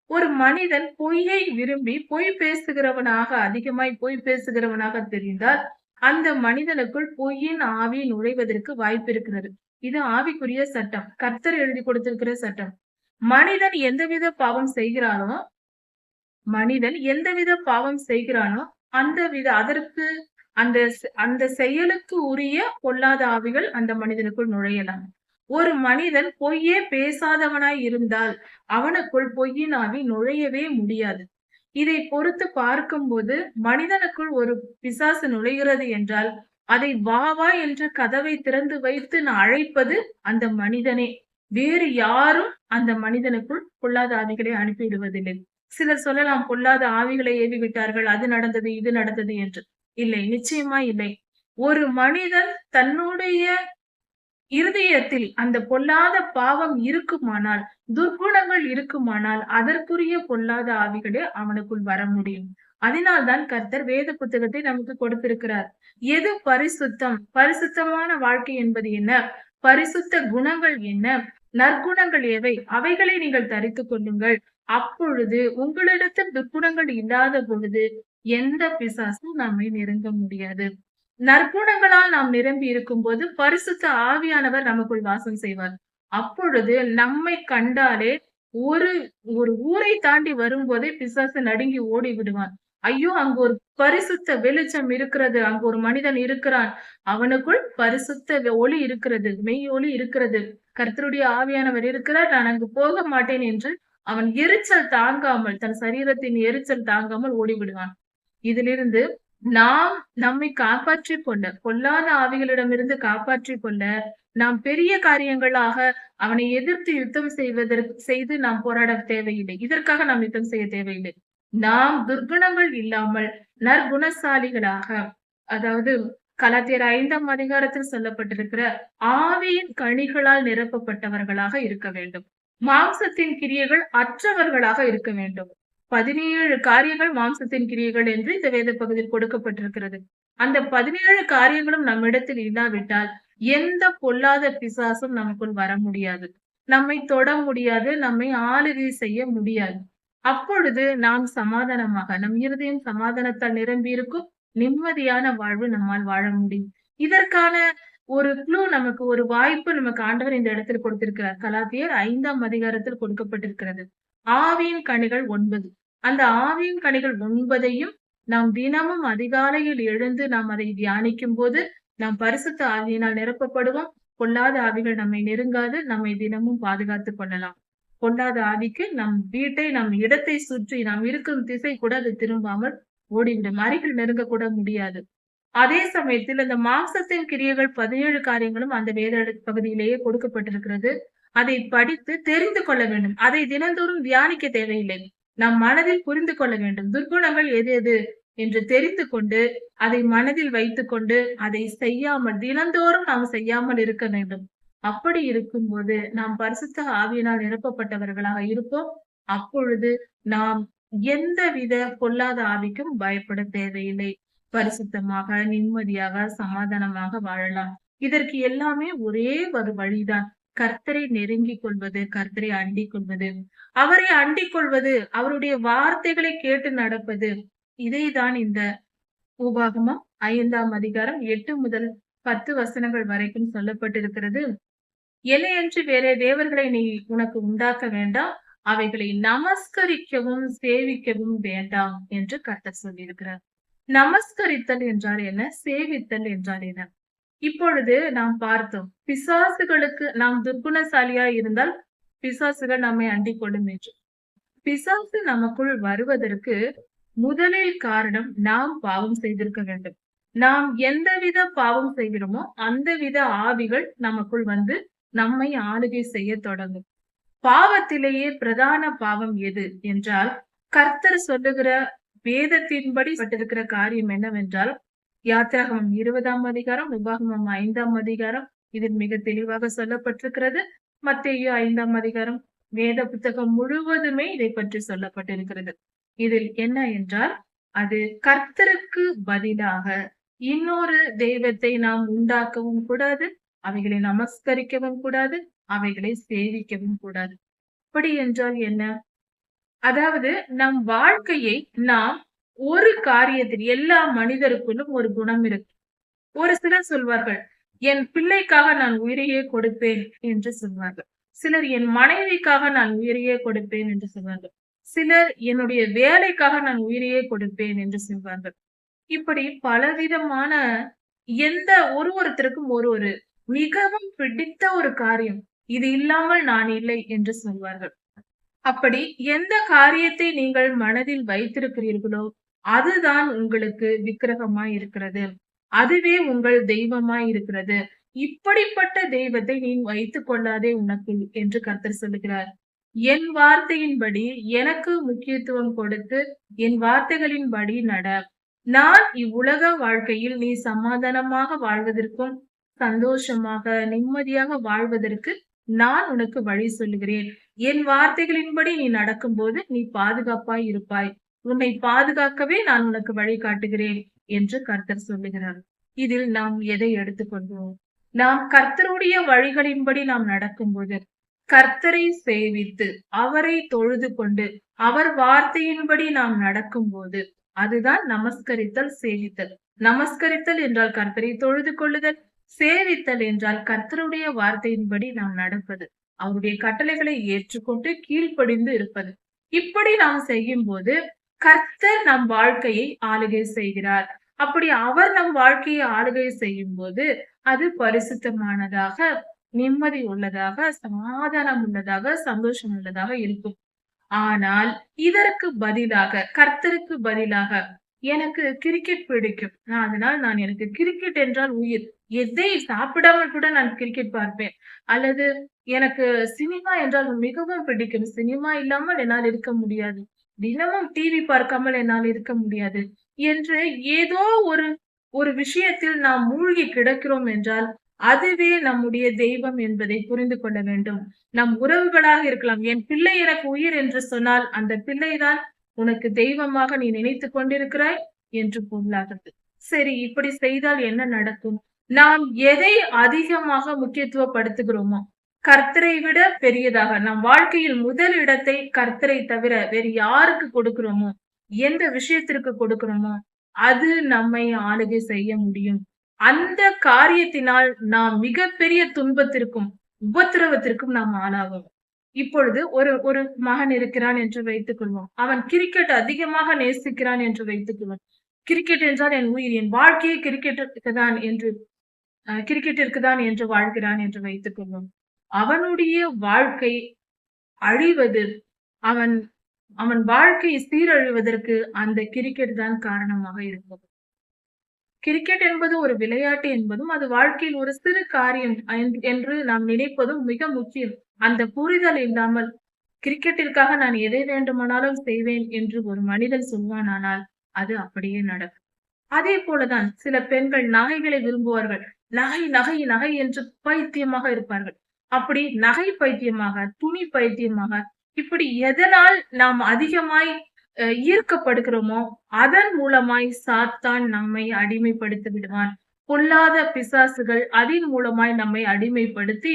ஒரு மனிதன் பொய்யை விரும்பி பொய் பேசுகிறவனாக அதிகமாய் பொய் பேசுகிறவனாக தெரிந்தால் அந்த மனிதனுக்குள் பொய்யின் ஆவி நுழைவதற்கு வாய்ப்பு இருக்கிறது. இது ஆவிக்குரிய சட்டம், கர்த்தர் எழுதி கொடுத்திருக்கிற சட்டம். மனிதன் எந்தவித பாவம் செய்கிறானோ அதற்கு அந்த செயலுக்கு உரிய பொல்லாத ஆவிகள் அந்த மனிதனுக்குள் நுழையலாம். ஒரு மனிதன் பொய்யே பேசாதவனாய் இருந்தால் அவனுக்குள் பொய்யின் ஆவி நுழையவே முடியாது. இதை பொறுத்து பார்க்கும்போது மனிதனுக்குள் ஒரு பிசாசு நுழைகிறது என்றால் அதை வா வா என்று கதவை திறந்து வைத்து அழைப்பது அந்த மனிதனே. வேறு யாரும் அந்த மனிதனுக்குள் பொல்லாத ஆவிகளை அனுப்பிவிடுவதில்லை. சிலர் சொல்லலாம், பொல்லாத ஆவிகளை ஏவி விட்டார்கள், அது நடந்தது இது நடந்தது என்று. இல்லை, நிச்சயமா இல்லை. ஒரு மனிதன் தன்னுடைய இருதயத்தில் அந்த பொல்லாத பாவம் இருக்குமானால், துர்குணங்கள் இருக்குமானால் அதற்குரிய பொல்லாத ஆவிகளே அவனுக்குள் வர முடியும். அதனால்தான் கர்த்தர் வேத புத்தகத்தை நமக்கு கொடுத்திருக்கிறார். எது பரிசுத்தம், பரிசுத்தமான வாழ்க்கை என்பது என்ன, பரிசுத்த குணங்கள் என்ன, நற்குணங்கள் எவை, அவைகளை நீங்கள் தரித்துக் கொள்ளுங்கள். அப்பொழுது உங்களிடத்தில் துர்க்குணங்கள் இல்லாத பொழுது எந்த பிசாசும் நம்மை நெருங்க முடியாது. நற்குணங்களால் நாம் நிரம்பி இருக்கும் போது பரிசுத்த ஆவியானவர் நமக்குள் வாசம் செய்வார். அப்பொழுது நம்மை கண்டாலே ஒரு ஊரை தாண்டி வரும்போதே பிசாசு நடுங்கி ஓடி விடுவான். ஐயோ, அங்கு ஒரு பரிசுத்த வெளிச்சம் இருக்கிறது, அங்கு ஒரு மனிதன் இருக்கிறான், அவனுக்குள் பரிசுத்த ஒளி இருக்கிறது, மெய் ஒளி இருக்கிறது, கர்த்தருடைய ஆவியானவர் இருக்கிறார், நான் அங்கு போக மாட்டேன் என்று அவன் எரிச்சல் தாங்காமல், தன் சரீரத்தின் எரிச்சல் தாங்காமல் ஓடிவிடுவான். இதிலிருந்து நாம் நம்மை காப்பாற்றிக் கொள்ள, பொல்லாத ஆவிகளிடமிருந்து காப்பாற்றிக் கொள்ள நாம் பெரிய காரியங்களாக அவனை எதிர்த்து யுத்தம் செய்து நாம் போராட தேவையில்லை. இதற்காக நாம் யுத்தம் செய்ய தேவையில்லை. நாம் துர்குணங்கள் இல்லாமல் நற்குணசாலிகளாக, அதாவது கலாத்தியர் 5ஆம் அதிகாரத்தில் சொல்லப்பட்டிருக்கிற ஆவியின் கனிகளால் நிரப்பப்பட்டவர்களாக இருக்க வேண்டும். மாம்சத்தின் கிரியைகள் அற்றவர்களாக இருக்க வேண்டும். 17 காரியங்கள் மாம்சத்தின் கிரியைகள் என்று இந்த வேத பகுதியில் கொடுக்கப்பட்டிருக்கிறது. அந்த 17 காரியங்களும் நம்மிடத்தில் இல்லாவிட்டால் எந்த பொல்லாத பிசாசும் நமக்குள் வர முடியாது. நம்மை தொட முடியாது, நம்மை ஆளுகை செய்ய முடியாது. அப்பொழுது நாம் சமாதானமாக, நம் இருதயம் சமாதானத்தால் நிரம்பி இருக்கும். நிம்மதியான வாழ்வு நம்மால் வாழ முடியும். இதற்கான ஒரு நமக்கு ஒரு வாய்ப்பு நமக்கு ஆண்டவர் இந்த இடத்துல கொடுத்திருக்கிறார். கலாத்தியர் 5ஆம் அதிகாரத்தில் கொடுக்கப்பட்டிருக்கிறது. ஆவியின் கனிகள் 9. அந்த ஆவியின் கனிகள் 9ஐயும் நாம் தினமும் அதிகாலையில் எழுந்து நாம் அதை தியானிக்கும் போது நாம் பரிசுத்த ஆவியினால் நிரப்பப்படுவோம். பொல்லாத ஆவிகள் நம்மை நெருங்காது. நம்மை தினமும் பாதுகாத்துக் கொள்ளலாம். பொல்லாத ஆவிக்கு நம் வீட்டை, நம் இடத்தை சுற்றி நாம் இருக்கும் திசை கூட அது திரும்பாமல் ஓடிவிடும். அருகில் நெருங்க கூட முடியாது. அதே சமயத்தில் அந்த மாம்சத்தின் கிரியைகள் 17 காரியங்களும் அந்த வேத பகுதியிலேயே கொடுக்கப்பட்டிருக்கிறது. அதை படித்து தெரிந்து கொள்ள வேண்டும். அதை தினந்தோறும் தியானிக்க தேவையில்லை. நம் மனதில் புரிந்து கொள்ள வேண்டும். துர்க்குணங்கள் எது எது என்று தெரிந்து கொண்டு அதை மனதில் வைத்துக் கொண்டு அதை செய்யாமல், தினந்தோறும் நாம் செய்யாமல் இருக்க வேண்டும். அப்படி இருக்கும்போது நாம் பரிசுத்த ஆவியினால் நிரப்பப்பட்டவர்களாக இருப்போம். அப்பொழுது நாம் எந்தவித பொல்லாத ஆவிக்கும் பயப்பட தேவையில்லை. பரிசுத்தமாக, நிம்மதியாக, சமாதானமாக வாழலாம். இதற்கு எல்லாமே ஒரே ஒரு வழிதான். கர்த்தரை நெருங்கிக் கொள்வது, கர்த்தரை அண்டிக் கொள்வது, அவரை அண்டிக் கொள்வது, அவருடைய வார்த்தைகளை கேட்டு நடப்பது. இதைதான் இந்த உபாகமம் 5ஆம் அதிகாரம் 8 முதல் 10 வசனங்கள் வரைக்கும் சொல்லப்பட்டிருக்கிறது. என்னையன்றி வேற தேவர்களை நீ உனக்கு உண்டாக்க வேண்டாம். அவைகளை நமஸ்கரிக்கவும் சேவிக்கவும் வேண்டாம் என்று கர்த்தர் சொல்லியிருக்கிறார். நமஸ்கரித்தல் என்றால் என்ன? சேவித்தல் என்றால் என்ன? இப்பொழுது நாம் பார்த்தோம். பிசாசுகளுக்கு நாம் துர்குணசாலியா இருந்தால் பிசாசுகள் நம்மை அண்டிக் கொள்ளும் என்று. பிசாசு நமக்குள் வருவதற்கு முதலில் காரணம் நாம் பாவம் செய்திருக்க வேண்டும். நாம் எந்தவித பாவம் செய்கிறோமோ அந்த வித ஆவிகள் நமக்குள் வந்து நம்மை ஆளுகை செய்ய தொடங்கும். பாவத்திலேயே பிரதான பாவம் எது என்றால், கர்த்தர் சொல்லுகிற வேதத்தின்படி பட்டிருக்கிற காரியம் என்னவென்றால், யாத்திராகமம் 20ஆம் அதிகாரம், உபாகமம் 5ஆம் அதிகாரம் இதில் மிக தெளிவாக சொல்லப்பட்டிருக்கிறது. மத்தேயு 5ஆம் அதிகாரம், வேத புத்தகம் முழுவதுமே இதை பற்றி சொல்லப்பட்டிருக்கிறது. இதில் என்ன என்றால், அது கர்த்தருக்கு பதிலாக இன்னொரு தெய்வத்தை நாம் உண்டாக்கவும் கூடாது, அவைகளை நமஸ்கரிக்கவும் கூடாது, அவைகளை சேவிக்கவும் கூடாது. அப்படி என்றால் என்ன? அதாவது நம் வாழ்க்கையை நாம் ஒரு காரியத்தில், எல்லா மனிதருக்குள்ளும் ஒரு குணம் இருக்கு. ஒரு சிலர் சொல்வார்கள், என் பிள்ளைக்காக நான் உயிரையே கொடுப்பேன் என்று சொல்வார்கள். சிலர் என் மனைவிக்காக நான் உயிரையே கொடுப்பேன் என்று சொல்வார்கள். சிலர் என்னுடைய வேலைக்காக நான் உயிரையே கொடுப்பேன் என்று சொல்வார்கள். இப்படி பலவிதமான எந்த ஒருத்தருக்கும் ஒரு மிகவும் பிடித்த ஒரு காரியம், இது இல்லாமல் நான் இல்லை என்று சொல்வார்கள். அப்படி எந்த காரியத்தை நீங்கள் மனதில் வைத்திருக்கிறீர்களோ அதுதான் உங்களுக்கு விக்கிரகமாய் இருக்கிறது. அதுவே உங்கள் தெய்வமாய் இருக்கிறது. இப்படிப்பட்ட தெய்வத்தை நீ வைத்துக் கொள்ளாதே உனக்கு என்று கர்த்தர் சொல்லுகிறார். என் வார்த்தையின்படி எனக்கு முக்கியத்துவம் கொடுத்து என் வார்த்தைகளின்படி நட. நான் இவ்வுலக வாழ்க்கையில் நீ சமாதானமாக வாழ்வதற்கும் சந்தோஷமாக நிம்மதியாக வாழ்வதற்கு நான் உனக்கு வழி சொல்லுகிறேன். என் வார்த்தைகளின்படி நீ நடக்கும்போது நீ பாதுகாப்பாய் இருப்பாய். உன்னை பாதுகாக்கவே நான் உனக்கு வழி காட்டுகிறேன் என்று கர்த்தர் சொல்லுகிறார். இதில் நாம் எதை எடுத்துக்கொள்வோம்? நாம் கர்த்தருடைய வழிகளின்படி நாம் நடக்கும்போது, கர்த்தரை சேவித்து அவரை தொழுது கொண்டு அவர் வார்த்தையின்படி நாம் நடக்கும்போது அதுதான் நமஸ்கரித்தல், சேவித்தல். நமஸ்கரித்தல் என்றால் கர்த்தரை தொழுது கொள்ளுதல், சேவித்தல் என்றால் கர்த்தருடைய வார்த்தையின்படி நாம் நடப்பது, அவருடைய கட்டளைகளை ஏற்றுக்கொண்டு கீழ்ப்படிந்து இருப்பது. இப்படி நாம் செய்யும் போது கர்த்தர் நம் வாழ்க்கையை ஆளுகை செய்கிறார். அப்படி அவர் நம் வாழ்க்கையை ஆளுகை செய்யும் போது அது பரிசுத்தமானதாக, நிம்மதி உள்ளதாக, சமாதானம் உள்ளதாக, சந்தோஷம் உள்ளதாக இருக்கும். ஆனால் இதற்கு பதிலாக, கர்த்தருக்கு பதிலாக, எனக்கு கிரிக்கெட் பிடிக்கும், அதனால் நான் எனக்கு கிரிக்கெட் என்றால் உயிர், எதை சாப்பிடாமல் கூட நான் கிரிக்கெட் பார்ப்பேன். அல்லது எனக்கு சினிமா என்றால் மிகவும் பிடிக்கும், சினிமா இல்லாமல் என்னால் இருக்க முடியாது, தினமும் டிவி பார்க்காமல் என்னால் இருக்க முடியாது என்று ஏதோ ஒரு ஒரு விஷயத்தில் நாம் மூழ்கி கிடக்கிறோம் என்றால் அதுவே நம்முடைய தெய்வம் என்பதை புரிந்து கொள்ள வேண்டும். நம் உறவுகளாக இருக்கலாம். என் பிள்ளை எனக்கு உயிர் என்று சொன்னால் அந்த பிள்ளைதான் உனக்கு தெய்வமாக நீ நினைத்துக் கொண்டிருக்கிறாய் என்று பொருளாகிறது. சரி, இப்படி செய்தால் என்ன நடக்கும்? நாம் எதை அதிகமாக முக்கியத்துவப்படுத்துகிறோமோ, கர்த்தரை விட பெரியதாக நம் வாழ்க்கையில் முதல் இடத்தை கர்த்தரை தவிர வேறு யாருக்கு கொடுக்கிறோமோ, எந்த விஷயத்திற்கு கொடுக்கிறோமோ, அது நம்மை ஆளுகை செய்ய முடியும். அந்த காரியத்தினால் நாம் மிகப்பெரிய துன்பத்திற்கும், உபத்திரவத்திற்கும் நாம் ஆளாவோம். இப்பொழுது ஒரு ஒரு மகன் இருக்கிறான் என்று வைத்துக் கொள்வோம். அவன் கிரிக்கெட் அதிகமாக நேசிக்கிறான் என்று வைத்துக் கொள்வோம். கிரிக்கெட் என்றால் என் உயிர், என் வாழ்க்கையே கிரிக்கெட்டிற்கு தான் என்று வாழ்கிறான் என்று வைத்துக் கொள்வோம். அவனுடைய வாழ்க்கை அழிவது, அவன் அவன் வாழ்க்கை சீரழிவதற்கு அந்த கிரிக்கெட் தான் காரணமாக இருக்கும். கிரிக்கெட் என்பது ஒரு விளையாட்டு என்பதும், அது வாழ்க்கையில் ஒரு சிறு காரியம் என்று நாம் நினைப்பதும் மிக முக்கியம். அந்த புரிதல் இல்லாமல் கிரிக்கெட்டிற்காக நான் எதை வேண்டுமானாலும் செய்வேன் என்று ஒரு மனிதன் சொல்வானானால் அது அப்படியே நடக்கும். அதே போலதான் சில பெண்கள் நகைகளை விரும்புவார்கள். நகை நகை நகை என்று பைத்தியமாக இருப்பார்கள். அப்படி நகை பைத்தியமாக, துணி பைத்தியமாக, இப்படி எதனால் நாம் அதிகமாய் ஈர்க்கப்படுகிறோமோ அதன் மூலமாய் சாத்தான் நம்மை அடிமைப்படுத்தி விடுவான். பொல்லாத பிசாசுகள் அதன் மூலமாய் நம்மை அடிமைப்படுத்தி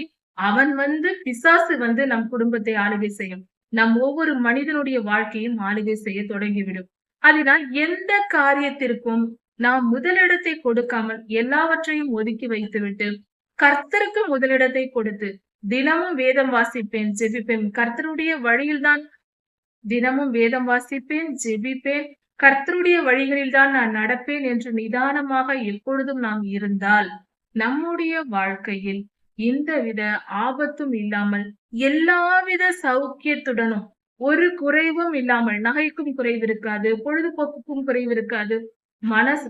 பிசாசு நம் குடும்பத்தை ஆளுகை செய்யும். நம் ஒவ்வொரு மனிதனுடைய வாழ்க்கையும் ஆளுகை செய்ய தொடங்கிவிடும். அதனால் எந்த காரியத்திற்கும் நாம் முதலிடத்தை கொடுக்காமல் எல்லாவற்றையும் ஒதுக்கி வைத்துவிட்டு கர்த்தருக்கு முதலிடத்தை கொடுத்து தினமும் வேதம் வாசிப்பேன், ஜெபிப்பேன், கர்த்தருடைய வழியில்தான் தினமும் வேதம் வாசிப்பேன், ஜெபிப்பேன், கர்த்தருடைய வழிகளில் தான் நான் நடப்பேன் என்று நிதானமாக எப்பொழுதும் நாம் இருந்தால் நம்முடைய வாழ்க்கையில் எந்தவித ஆபத்தும் இல்லாமல் எல்லாவித சௌக்கியத்துடனும் ஒரு குறைவும் இல்லாமல், நகைக்கும் குறைவு இருக்காது, பொழுதுபோக்குக்கும் குறைவு இருக்காது.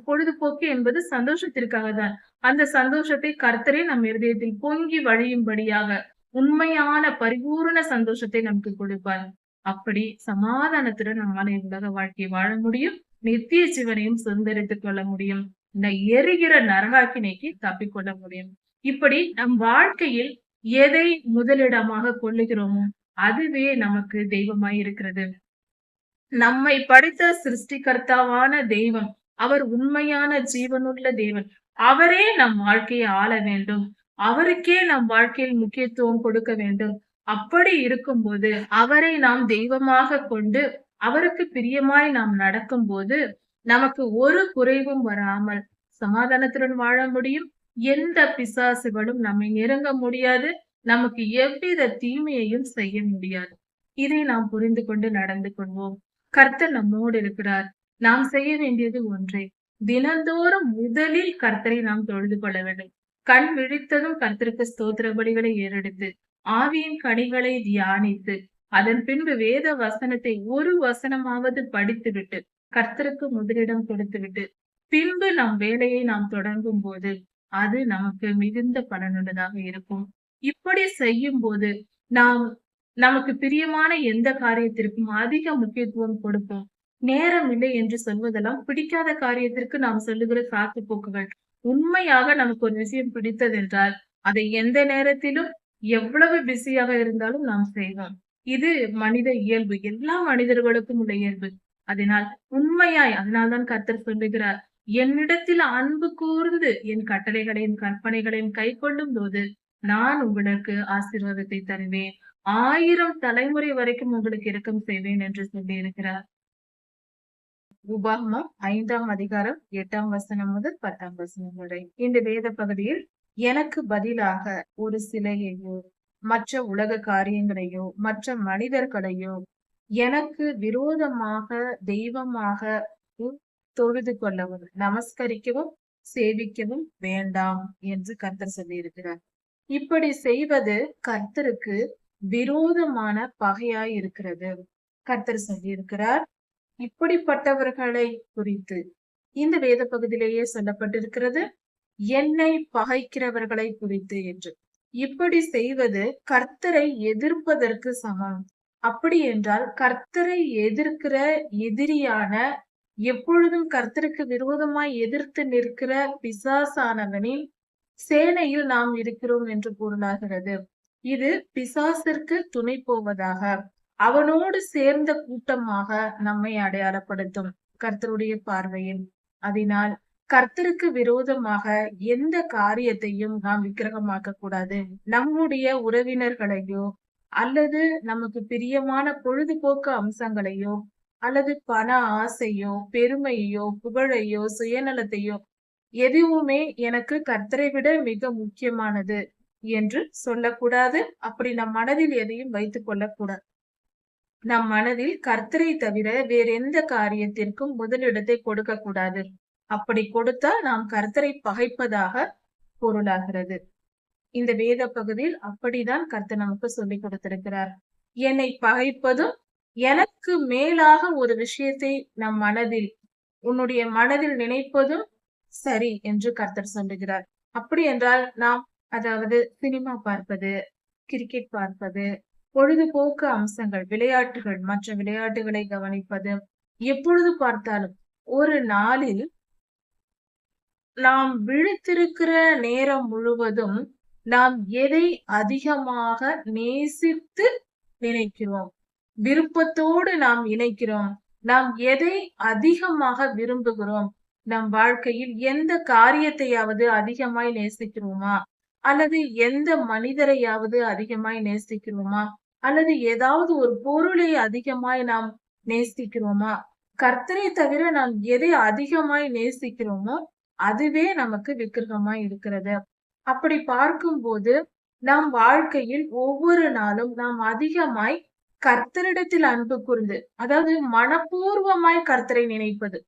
பொழுதுபோக்கு என்பது சந்தோஷத்திற்காக தான். அந்த சந்தோஷத்தை கர்த்தரே நம் இருதயத்தில் பொங்கி வழியும்படியாக உண்மையான பரிபூரண சந்தோஷத்தை நமக்கு கொடுப்பார். அப்படி சமாதானத்துடன் நம்மால உலக வாழ்க்கையை வாழ முடியும். நித்திய ஜீவனையும் சுதந்திரித்துக் கொள்ள முடியும். இந்த எரிகிற நரகாக்கினைக்கு தப்பிக்கொள்ள முடியும். இப்படி நம் வாழ்க்கையில் எதை முதலிடமாக கொள்ளுகிறோமோ அதுவே நமக்கு தெய்வமாய் இருக்கிறது. நம்மை படைத்த சிருஷ்டிகர்த்தாவான தெய்வம், அவர் உண்மையான ஜீவனுள்ள தேவன். அவரே நம் வாழ்க்கையை ஆள வேண்டும். அவருக்கே நம் வாழ்க்கையில் முக்கியத்துவம் கொடுக்க வேண்டும். அப்படி இருக்கும்போது அவரை நாம் தெய்வமாக கொண்டு அவருக்கு பிரியமாய் நாம் நடக்கும்போது நமக்கு ஒரு குறைவும் வராமல் சமாதானத்துடன் வாழ முடியும். எந்த பிசாசுகளும் நம்மை நெருங்க முடியாது. நமக்கு எவ்வித தீமையையும் செய்ய முடியாது. இதை நாம் புரிந்து கொண்டு நடந்து கொள்வோம். கர்த்தர் நம்மோடு இருக்கிறார். நாம் செய்ய வேண்டியது ஒன்றே. தினந்தோறும் முதலில் கர்த்தரை நாம் தொழுது கொள்ள வேண்டும். கண் விழித்ததும் கர்த்தருக்கு ஸ்தோத்திர பலிகளை ஏறெடுத்து ஆவியின் கனிகளை தியானித்து அதன் பின்பு வேத வசனத்தை ஒரு வசனமாவது படித்துவிட்டு கர்த்தருக்கு முதலிடம் கொடுத்துவிட்டு பின்பு நம் வேலையை நாம் தொடங்கும் போது அது நமக்கு மிகுந்த பலனுள்ளதாக இருக்கும். இப்படி செய்யும் போது நாம் நமக்கு பிரியமான எந்த காரியத்திற்கும் அதிக முக்கியத்துவம் கொடுப்போம். நேரம் இல்லை என்று சொல்வதெல்லாம் பிடிக்காத காரியத்திற்கு நாம் சொல்லுகிற சாக்கு போக்குகள். உண்மையாக நமக்கு ஒரு விஷயம் பிடித்ததென்றால் அதை எந்த நேரத்திலும் எவ்வளவு பிஸியாக இருந்தாலும் நாம் செய்வோம். இது மனித இயல்பு, எல்லா மனிதர்களுக்கும் உள்ள இயல்பு. அதனால் அதனால்தான் கர்த்தர் சொல்லுகிறார், என்னிடத்தில் அன்பு கூர்ந்து என் கட்டளைகளையும் கற்பனைகளையும் கை கொள்ளும் போது நான் உங்களுக்கு ஆசீர்வாதத்தை தருவேன், 1000 தலைமுறை வரைக்கும் உங்களுக்கு இரக்கம் செய்வேன் என்று சொல்லி இருக்கிறார். உபாகமம் 5ஆம் அதிகாரம் 8ஆம் வசனம் முதல் 10ஆம் வசனம் வரை. இந்த வேத பகுதியில் எனக்கு பதிலாக ஒரு சிலையையோ மற்ற உலக காரியங்களையோ மற்ற மனிதர்களையோ எனக்கு விரோதமாக தெய்வமாக தொழுது கொள்ளவும் நமஸ்கரிக்கவும் சேவிக்கவும் வேண்டாம் என்று கர்த்தர் சொல்லி இருக்கிறார். இப்படி செய்வது கர்த்தருக்கு விரோதமான பகையாய் இருக்கிறது. கர்த்தர் சொல்லி இருக்கிறார். இப்படிப்பட்டவர்களை குறித்து இந்த வேத பகுதியிலேயே சொல்லப்பட்டிருக்கிறது, என்னை பகைக்கிறவர்களை குறித்து என்று. இப்படி செய்வது கர்த்தரை எதிர்ப்பதற்கு சமம். அப்படி என்றால் கர்த்தரை எதிர்க்கிற எதிரியான எப்பொழுதும் கர்த்தருக்கு விரோதமாய் எதிர்த்து நிற்கிற பிசாசானவனின் சேனையில் நாம் இருக்கிறோம் என்று பொருளாகிறது. இது பிசாசிற்கு துணை போவதாக, அவனோடு சேர்ந்த கூட்டமாக நம்மை அடையாளப்படுத்தும் கர்த்தருடைய பார்வையில். அதனால் கர்த்தருக்கு விரோதமாக எந்த காரியத்தையும் நாம் விக்கிரகமாக்க கூடாது. நம்முடைய உறவினர்களையோ அல்லது நமக்கு பிரியமான பொழுதுபோக்கு அம்சங்களையோ அல்லது பண ஆசையோ பெருமையோ புகழையோ சுயநலத்தையோ எதுவுமே எனக்கு கர்த்தரை விட மிக முக்கியமானது என்று சொல்லக்கூடாது. அப்படி நம் மனதில் எதையும் வைத்துக் கொள்ளக்கூடாது. நம் மனதில் கர்த்தரை தவிர வேற எந்த காரியத்திற்கும் முதலிடத்தை கொடுக்க கூடாது. அப்படி கொடுத்தால் நாம் கர்த்தரை பகைப்பதாக பொருளாகிறது. இந்த வேத பகுதியில் அப்படிதான் கர்த்தர் நமக்கு சொல்லிக் கொடுத்திருக்கிறார். என்னை பகைப்பதும் எனக்கு மேலாக ஒரு விஷயத்தை நம் மனதில் உன்னுடைய மனதில் நினைப்பதும் சரி என்று கர்த்தர் சொல்லுகிறார். அப்படி என்றால் நாம் அதாவது சினிமா பார்ப்பது, கிரிக்கெட் பார்ப்பது, பொழுதுபோக்கு அம்சங்கள், விளையாட்டுகள், மற்ற விளையாட்டுகளை கவனிப்பது, எப்பொழுது பார்த்தாலும் ஒரு நாளில் நாம் விழித்திருக்கிற நேரம் முழுவதும் நாம் எதை அதிகமாக நேசித்து நினைக்கிறோம், விருப்பத்தோடு நாம் இணைக்கிறோம், நாம் எதை அதிகமாக விரும்புகிறோம், நம் வாழ்க்கையில் எந்த காரியத்தையாவது அதிகமாய் நேசிக்கிறோமா, அல்லது எந்த மனிதரையாவது அதிகமாய் நேசிக்கிறோமா, அல்லது ஏதாவது ஒரு பொருளை அதிகமாய் நாம் நேசிக்கிறோமா? கர்த்தரை தவிர நாம் எதை அதிகமாய் நேசிக்கிறோமோ அதுவே நமக்கு விக்கிரகமாய் இருக்கிறது. அப்படி பார்க்கும்போது நம் வாழ்க்கையில் ஒவ்வொரு நாளும் நாம் அதிகமாய் கர்த்தரிடத்தில் அன்பு கூர்ந்து, அதாவது மனப்பூர்வமாய் கர்த்தரை நினைப்பது.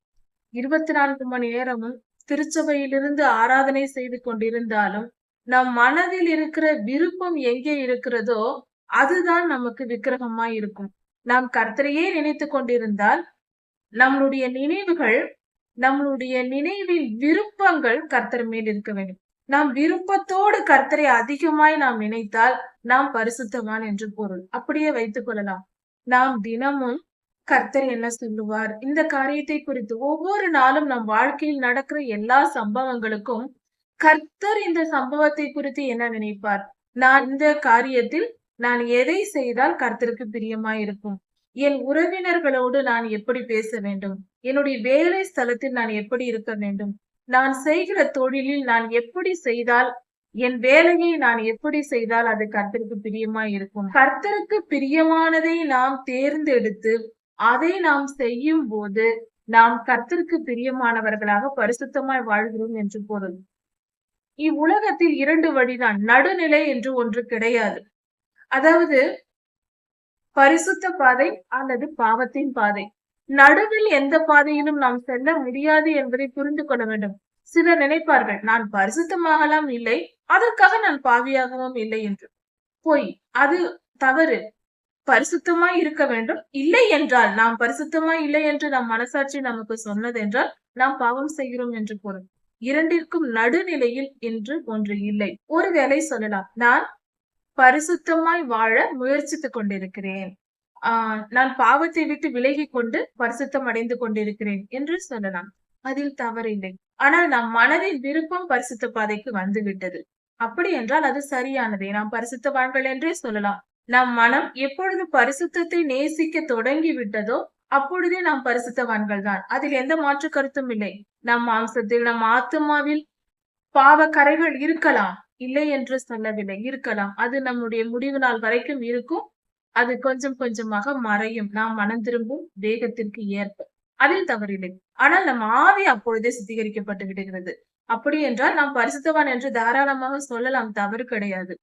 24 மணி நேரமும் திருச்சபையிலிருந்து ஆராதனை செய்து கொண்டிருந்தாலும் நம் மனதில் இருக்கிற விருப்பம் எங்கே இருக்கிறதோ அதுதான் நமக்கு விக்கிரகமாய் இருக்கும். நாம் கர்த்தரையே நினைத்து கொண்டிருந்தால் நம்மளுடைய நினைவுகள், நம்மளுடைய நினைவில் விருப்பங்கள் கர்த்தர் மேல் இருக்க வேண்டும். நாம் விருப்பத்தோடு கர்த்தரை அதிகமாய் நாம் நினைத்தால் நாம் பரிசுத்தவான் என்று பொருள். அப்படியே வைத்துக் கொள்ளலாம். நாம் தினமும் கர்த்தர் என்ன சொல்லுவார், இந்த காரியத்தை குறித்து ஒவ்வொரு நாளும் நம் வாழ்க்கையில் நடக்கிற எல்லா சம்பவங்களுக்கும் கர்த்தர் இந்த சம்பவத்தை குறித்து என்ன நினைப்பார், நான் இந்த காரியத்தில் நான் எதை செய்தால் கர்த்தருக்கு பிரியமாய் இருக்கும், என் உறவினர்களோடு நான் எப்படி பேச வேண்டும், என்னுடைய வேலை ஸ்தலத்தில் நான் எப்படி இருக்க வேண்டும், நான் செய்கிற தொழிலில் நான் எப்படி செய்தால், என் வேலையை நான் எப்படி செய்தால் அது கர்த்தருக்கு பிரியமாய் இருக்கும். கர்த்தருக்கு பிரியமானதை நாம் தேர்ந்தெடுத்து அதை நாம் செய்யும் போது நாம் கர்த்தருக்கு பிரியமானவர்களாக பரிசுத்தமாய் வாழ்கிறோம் என்று பொருள். இவ்வுலகத்தில் 2 வழிதான், நடுநிலை என்று ஒன்று கிடையாது. அதாவது பரிசுத்த பாதை அல்லது பாவத்தின் பாதை. நடுவில் எந்த பாதையிலும் நாம் செல்ல முடியாது என்பதை புரிந்து கொள்ள வேண்டும். சிலர் நினைப்பார்கள், நான் பரிசுத்தமாகலாம் இல்லை, அதற்காக நான் பாவியாகவும் இல்லை என்று. பொய், அது தவறு. பரிசுத்தமாய் இருக்க வேண்டும். இல்லை என்றால், நாம் பரிசுத்தமாய் இல்லை என்று நம் மனசாட்சி நமக்கு சொன்னது என்றால் நாம் பாவம் செய்கிறோம் என்று பொருள். இரண்டிற்கும் நடுநிலையில் என்று ஒன்று இல்லை. ஒருவேளை சொல்லலாம், நான் பரிசுத்தமாய் வாழ முயற்சித்துக் கொண்டிருக்கிறேன், நான் பாவத்தை விட்டு விலகி கொண்டு பரிசுத்தம் அடைந்து கொண்டிருக்கிறேன் என்று சொல்லலாம். அதில் தவறில்லை. ஆனால் நம் மனதின் விருப்பம் பரிசுத்த பாதைக்கு வந்து விட்டது. அப்படி என்றால் அது சரியானதே, நாம் பரிசுத்தவான்கள் என்றே சொல்லலாம். நம் மனம் எப்பொழுது பரிசுத்தத்தை நேசிக்க தொடங்கி விட்டதோ அப்பொழுதே நாம் பரிசுத்தவான்கள் தான். அதில் எந்த மாற்று கருத்தும் இல்லை. நம் மாம்சத்தில், நம் ஆத்துமாவில் பாவ கரைகள் இருக்கலாம், இல்லை என்று சொல்லவில்லை, இருக்கலாம். அது நம்முடைய முடிவு நாள் வரைக்கும் இருக்கும். அது கொஞ்சம் கொஞ்சமாக மறையும், நாம் மனம் திரும்பும் வேகத்திற்கு ஏற்ப. அதில் தவறில்லை. ஆனால் நம் ஆவி அப்பொழுதே சுத்திகரிக்கப்பட்டு விடுகிறது. அப்படி என்றால் நாம் பரிசுத்தவான் என்று தாராளமாக சொல்லலாம், தவறு கிடையாது.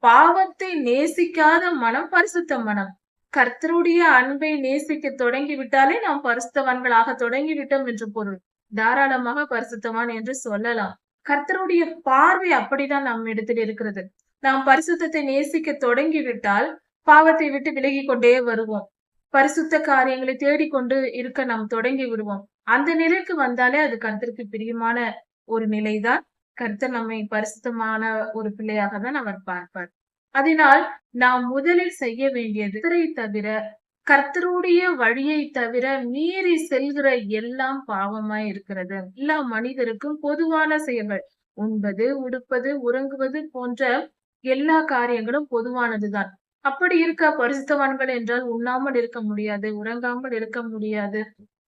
பாவத்தை நேசிக்காத மனம் பரிசுத்த மனம். கர்த்தருடைய அன்பை நேசிக்க தொடங்கி விட்டாலே நாம் பரிசுத்தவான்களாக தொடங்கி விட்டோம் என்று பொருள். தாராளமாக பரிசுத்தவான் என்று சொல்லலாம். கர்த்தருடைய பார்வை அப்படிதான் நம் இடத்தில் இருக்கிறது. நாம் பரிசுத்தத்தை நேசிக்க தொடங்கி விட்டால் பாவத்தை விட்டு விலகி கொண்டே வருவோம். பரிசுத்த காரியங்களை தேடிக்கொண்டு இருக்க நாம் தொடங்கி விடுவோம். அந்த நிலைக்கு வந்தாலே அது கர்த்தருக்கு பிரியமான ஒரு நிலைதான். கர்த்தர் நம்மை பரிசுத்தமான ஒரு பிள்ளையாக தான் அவர் பார்ப்பார். அதனால் நாம் முதலில் செய்ய வேண்டியது, கர்த்தரை தவிர கர்த்தருடைய வழியை தவிர மீறி செல்கிற எல்லாம் பாவமாய் இருக்கிறது. எல்லா மனிதருக்கும் பொதுவான செயல்கள். உண்பது, உடுப்பது, உறங்குவது போன்ற எல்லா காரியங்களும் பொதுவானதுதான். அப்படி இருக்க பரிசுத்தவான்கள் என்றால் உண்ணாமல் இருக்க முடியாது, உறங்காமல் இருக்க முடியாது.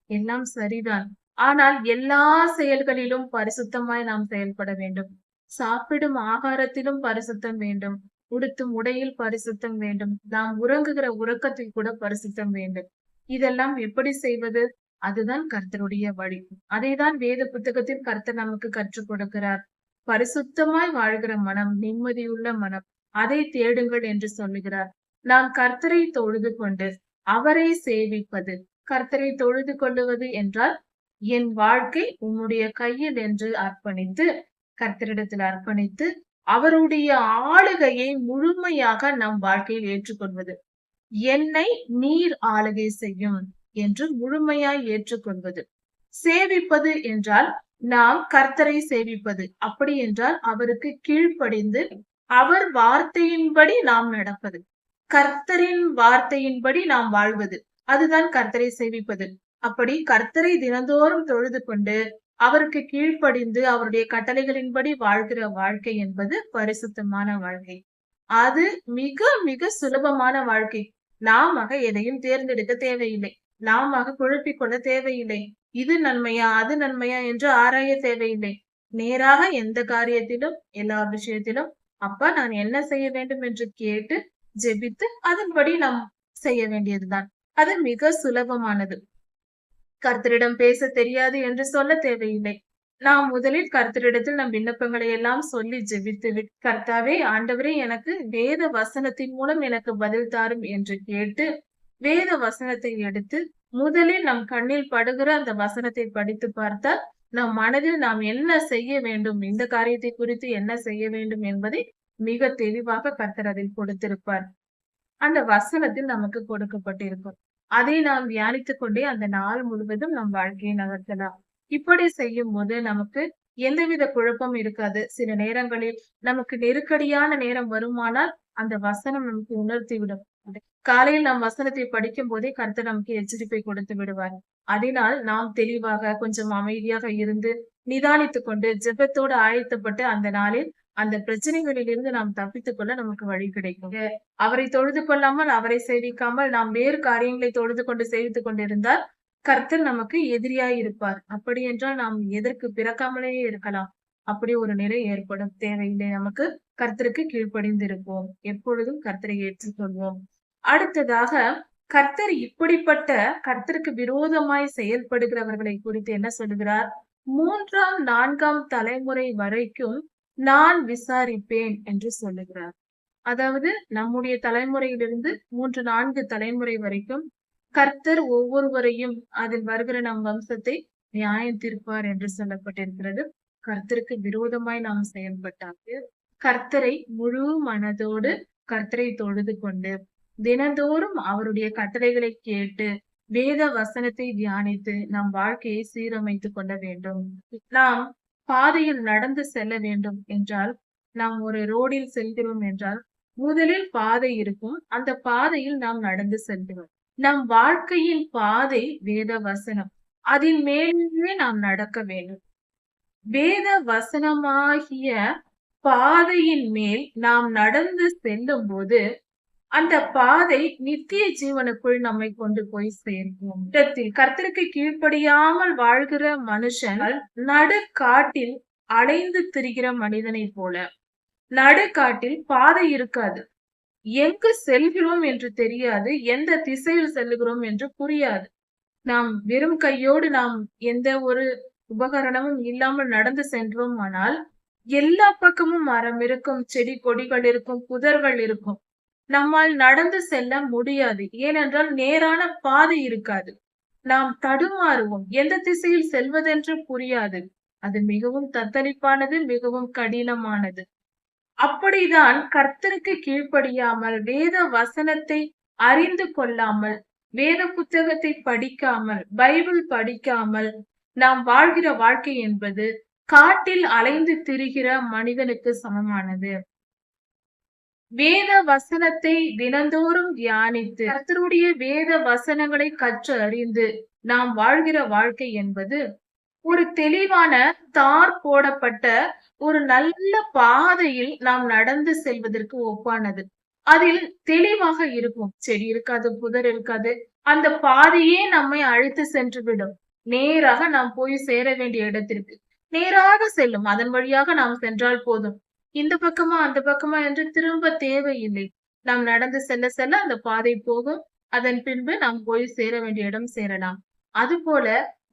எல்லாம் சரிதான். ஆனால் எல்லா செயல்களிலும் பரிசுத்தமாய் நாம் செயல்பட வேண்டும். சாப்பிடும் ஆகாரத்திலும் பரிசுத்தம் வேண்டும். உடுத்தும் உடையில் பரிசுத்தம் வேண்டும். நாம் உறங்குகிற உறக்கத்தில் கூட பரிசுத்தம் வேண்டும். இதெல்லாம் எப்படி செய்வது? அதுதான் கர்த்தருடைய வழி. அதைதான் வேத புத்தகத்தில் கர்த்தர் நமக்கு கற்றுக் கொடுக்கிறார். பரிசுத்தமாய் வாழ்கிற மனம், நிம்மதியுள்ள மனம், அதை தேடுங்கள் என்று சொல்லுகிறார். நாம் கர்த்தரை தொழுது கொண்டு அவரை சேவிப்பது. கர்த்தரை தொழுது கொள்ளுவது என்றால் என் வாழ்க்கை உம்முடைய கையில் என்று அர்ப்பணித்து, கர்த்தரிடத்தில் அர்ப்பணித்து அவருடைய ஆளுகையை முழுமையாக நம் வாழ்க்கையில் ஏற்றுக்கொள்வது. என்னை நீர் ஆளுகை செய்யும் என்று முழுமையாய் ஏற்றுக்கொள்வது. சேவிப்பது என்றால் நாம் கர்த்தரை சேவிப்பது. அப்படி என்றால் அவருக்கு கீழ்ப்படிந்து அவர் வார்த்தையின்படி நாம் நடப்பது. கர்த்தரின் வார்த்தையின்படி நாம் வாழ்வது. அதுதான் கர்த்தரை சேவிப்பது. அப்படி கர்த்தரை தினந்தோறும் தொழுது கொண்டு அவருக்கு கீழ்ப்படிந்து அவருடைய கட்டளைகளின்படி வாழ்கிற வாழ்க்கை என்பது பரிசுத்தமான வாழ்க்கை. அது மிக மிக சுலபமான வாழ்க்கை. நாம எதையும் தேர்ந்தெடுக்க தேவையில்லை. நாம குழப்பிக் கொள்ள தேவையில்லை. இது நன்மையா அது நன்மையா என்று ஆராய தேவையில்லை. நேராக எந்த காரியத்திலும் எல்லா விஷயத்திலும் அப்பா நான் என்ன செய்ய வேண்டும் என்று கேட்டு ஜெபித்து அதன்படி நாம் செய்ய வேண்டியதுதான். அது மிக சுலபமானது. கர்த்தரிடம் பேச தெரியாது என்று சொல்ல தேவையில்லை. நாம் முதலில் கர்த்தரிடத்தில் நம் விண்ணப்பங்களை எல்லாம் சொல்லி ஜெபித்து கர்த்தாவே ஆண்டவரே எனக்கு வேத வசனத்தின் மூலம் எனக்கு பதில் தாரும் என்று கேட்டு வேத வசனத்தை எடுத்து முதலில் நம் கண்ணில் படுகிற அந்த வசனத்தை படித்து பார்த்தால் நம் மனதில் நாம் என்ன செய்ய வேண்டும், இந்த காரியத்தை குறித்து என்ன செய்ய வேண்டும் என்பதை மிக தெளிவாக கர்த்தர் அதில் கொடுத்திருப்பார். அந்த வசனத்தில் நமக்கு கொடுக்கப்பட்டிருக்கும். அதை நாம் தியானித்துக் கொண்டே அந்த நாள் முழுவதும் நம் வாழ்க்கையை நகர்த்தலாம். இப்படி செய்யும் போது நமக்கு எந்தவித குழப்பம் இருக்காது. சில நேரங்களில் நமக்கு நெருக்கடியான நேரம் வருமானால் அந்த வசனம் நமக்கு உணர்த்திவிடும். காலையில் நாம் வசனத்தை படிக்கும் போதே கர்த்தர் நமக்கு எச்சரிப்பை கொடுத்து விடுவார். அதனால் நாம் தெளிவாக கொஞ்சம் அமைதியாக இருந்து நிதானித்துக் கொண்டு ஜெபத்தோடு ஆயத்தப்பட்டு அந்த நாளில் அந்த பிரச்சனைகளில் இருந்து நாம் தப்பித்துக் கொள்ள நமக்கு வழி கிடைக்கும். அவரை தொழுது கொள்ளாமல் அவரை சேவிக்காமல் நாம் வேறு காரியங்களை தொழுது கொண்டு சேவித்துக் கொண்டிருந்தால் கர்த்தர் நமக்கு எதிரியாய் இருப்பார். அப்படி என்றால் நாம் எதற்கு பிறக்காமலேயே இருக்கலாம். அப்படி ஒரு நிலை ஏற்படும். தேவையில்லை. நமக்கு கர்த்தருக்கு கீழ்ப்படிந்து இருப்போம். எப்பொழுதும் கர்த்தரை ஏற்றுக்கொள்வோம். அடுத்ததாக கர்த்தர் இப்படிப்பட்ட கர்த்தருக்கு விரோதமாய் செயல்படுகிறவர்களை குறித்து என்ன சொல்லுகிறார்? 3ஆம் 4ஆம் தலைமுறை வரைக்கும் நான் விசாரிப்பேன் என்று சொல்லுகிறார். அதாவது நம்முடைய தலைமுறையிலிருந்து 3, 4 தலைமுறை வரைக்கும் கர்த்தர் ஒவ்வொருவரையும் அதில் வருகிற நம் வம்சத்தை நியாயம் தீர்ப்பார் என்று சொல்லப்பட்டிருக்கிறது. கர்த்தருக்கு விரோதமாய் நாம் செயல்பட்டால் கர்த்தரை முழு மனதோடு கர்த்தரை தொழுது கொண்டு தினந்தோறும் அவருடைய கட்டளைகளை கேட்டு வேத வசனத்தை தியானித்து நம் வாழ்க்கையை சீரமைத்துக் கொள்ள வேண்டும். நாம் பாதையில் நடந்து செல்ல வேண்டும் என்றால், நாம் ஒரு ரோடில் செல்கிறோம் என்றால் முதலில் பாதை இருக்கும். அந்த பாதையில் நாம் நடந்து செல்கிறோம். நம் வாழ்க்கையின் பாதை வேத வசனம். அதில் மேலே நாம் நடக்க வேண்டும். வேத வசனமாகிய பாதையின் மேல் நாம் நடந்து செல்லும் போது அந்த பாதை நித்திய ஜீவனுக்குள் நம்மை கொண்டு போய் சேர்க்கும். கர்த்தருக்கு கீழ்ப்படியாமல் வாழ்கிற மனுஷன் நடு காட்டில் அலைந்து திரிகிற மனிதனை போல. நடுக்காட்டில் பாதை இருக்காது. எங்கு செல்கிறோம் என்று தெரியாது. எந்த திசையில் செல்லுகிறோம் என்று புரியாது. நாம் வெறும் கையோடு நாம் எந்த ஒரு உபகரணமும் இல்லாமல் நடந்து சென்றோம் ஆனால் எல்லா பக்கமும் மரம் இருக்கும், செடி கொடிகள் இருக்கும், புதர்கள் இருக்கும். நம்மால் நடந்து செல்ல முடியாது. ஏனென்றால் நேரான பாதை இருக்காது. நாம் தடுமாறுவோம். எந்த திசையில் செல்வதென்று புரியாது. அது மிகவும் தத்தளிப்பானது, மிகவும் கடினமானது. அப்படிதான் கர்த்தருக்கு கீழ்ப்படியாமல் வேத வசனத்தை அறிந்து கொள்ளாமல் வேத புத்தகத்தை படிக்காமல் பைபிள் படிக்காமல் நாம் வாழ்கிற வாழ்க்கை என்பது காட்டில் அலைந்து திரிகிற மனிதனுக்கு சமமானது. வேத வசனத்தை தினந்தோறும் தியானித்து கர்த்தருடைய வேத வசனங்களை கற்று அறிந்து நாம் வாழ்கிற வாழ்க்கை என்பது ஒரு தெளிவான தார் போடப்பட்ட ஒரு நல்ல பாதையில் நாம் நடந்து செல்வதற்கு ஒப்பானது. அதில் தெளிவாக இருக்கும். செடி இருக்காது, புதர் இருக்காது. அந்த பாதையே நம்மை அழைத்து சென்று விடும். நேராக நாம் போய் சேர வேண்டிய இடத்திற்கு நேராக செல்லும். அதன் வழியாக நாம் சென்றால் போதும். இந்த பக்கமா அந்த பக்கமா என்று திரும்ப தேவையில்லை. நாம் நடந்து செல்ல செல்ல அந்த பாதை போகும். அதன் பின்பு நாம் போய் சேர வேண்டிய இடம் சேரலாம். அதுபோல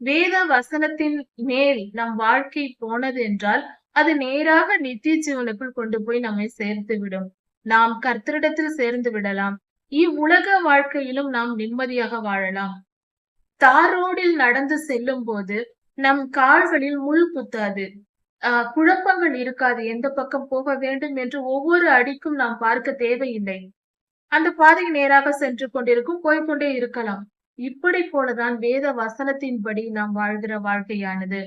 வேத வசனத்தின் மேல் நம் வாழ்க்கை போனது என்றால் அது நேராக நித்திய ஜீவனுக்குள் கொண்டு போய் நம்மை சேர்த்து விடும். நாம் கர்த்தரிடத்தில் சேர்ந்து விடலாம். இவ்வுலக வாழ்க்கையிலும் நாம் நிம்மதியாக வாழலாம். தார் ரோடில் நடந்து செல்லும் போது நம் கால்களில் முள் குத்தாது. குழப்பங்கள் இருக்காது. எந்த பக்கம் போக வேண்டும் என்று ஒவ்வொரு அடிக்கும் நாம் பார்க்க தேவையில்லை. அந்த பாதை நேராக சென்று கொண்டிருக்கும், போய்கொண்டே இருக்கலாம். இப்படி போலதான் வேத வசனத்தின்படி நாம் வாழ்கிற வாழ்க்கையானது.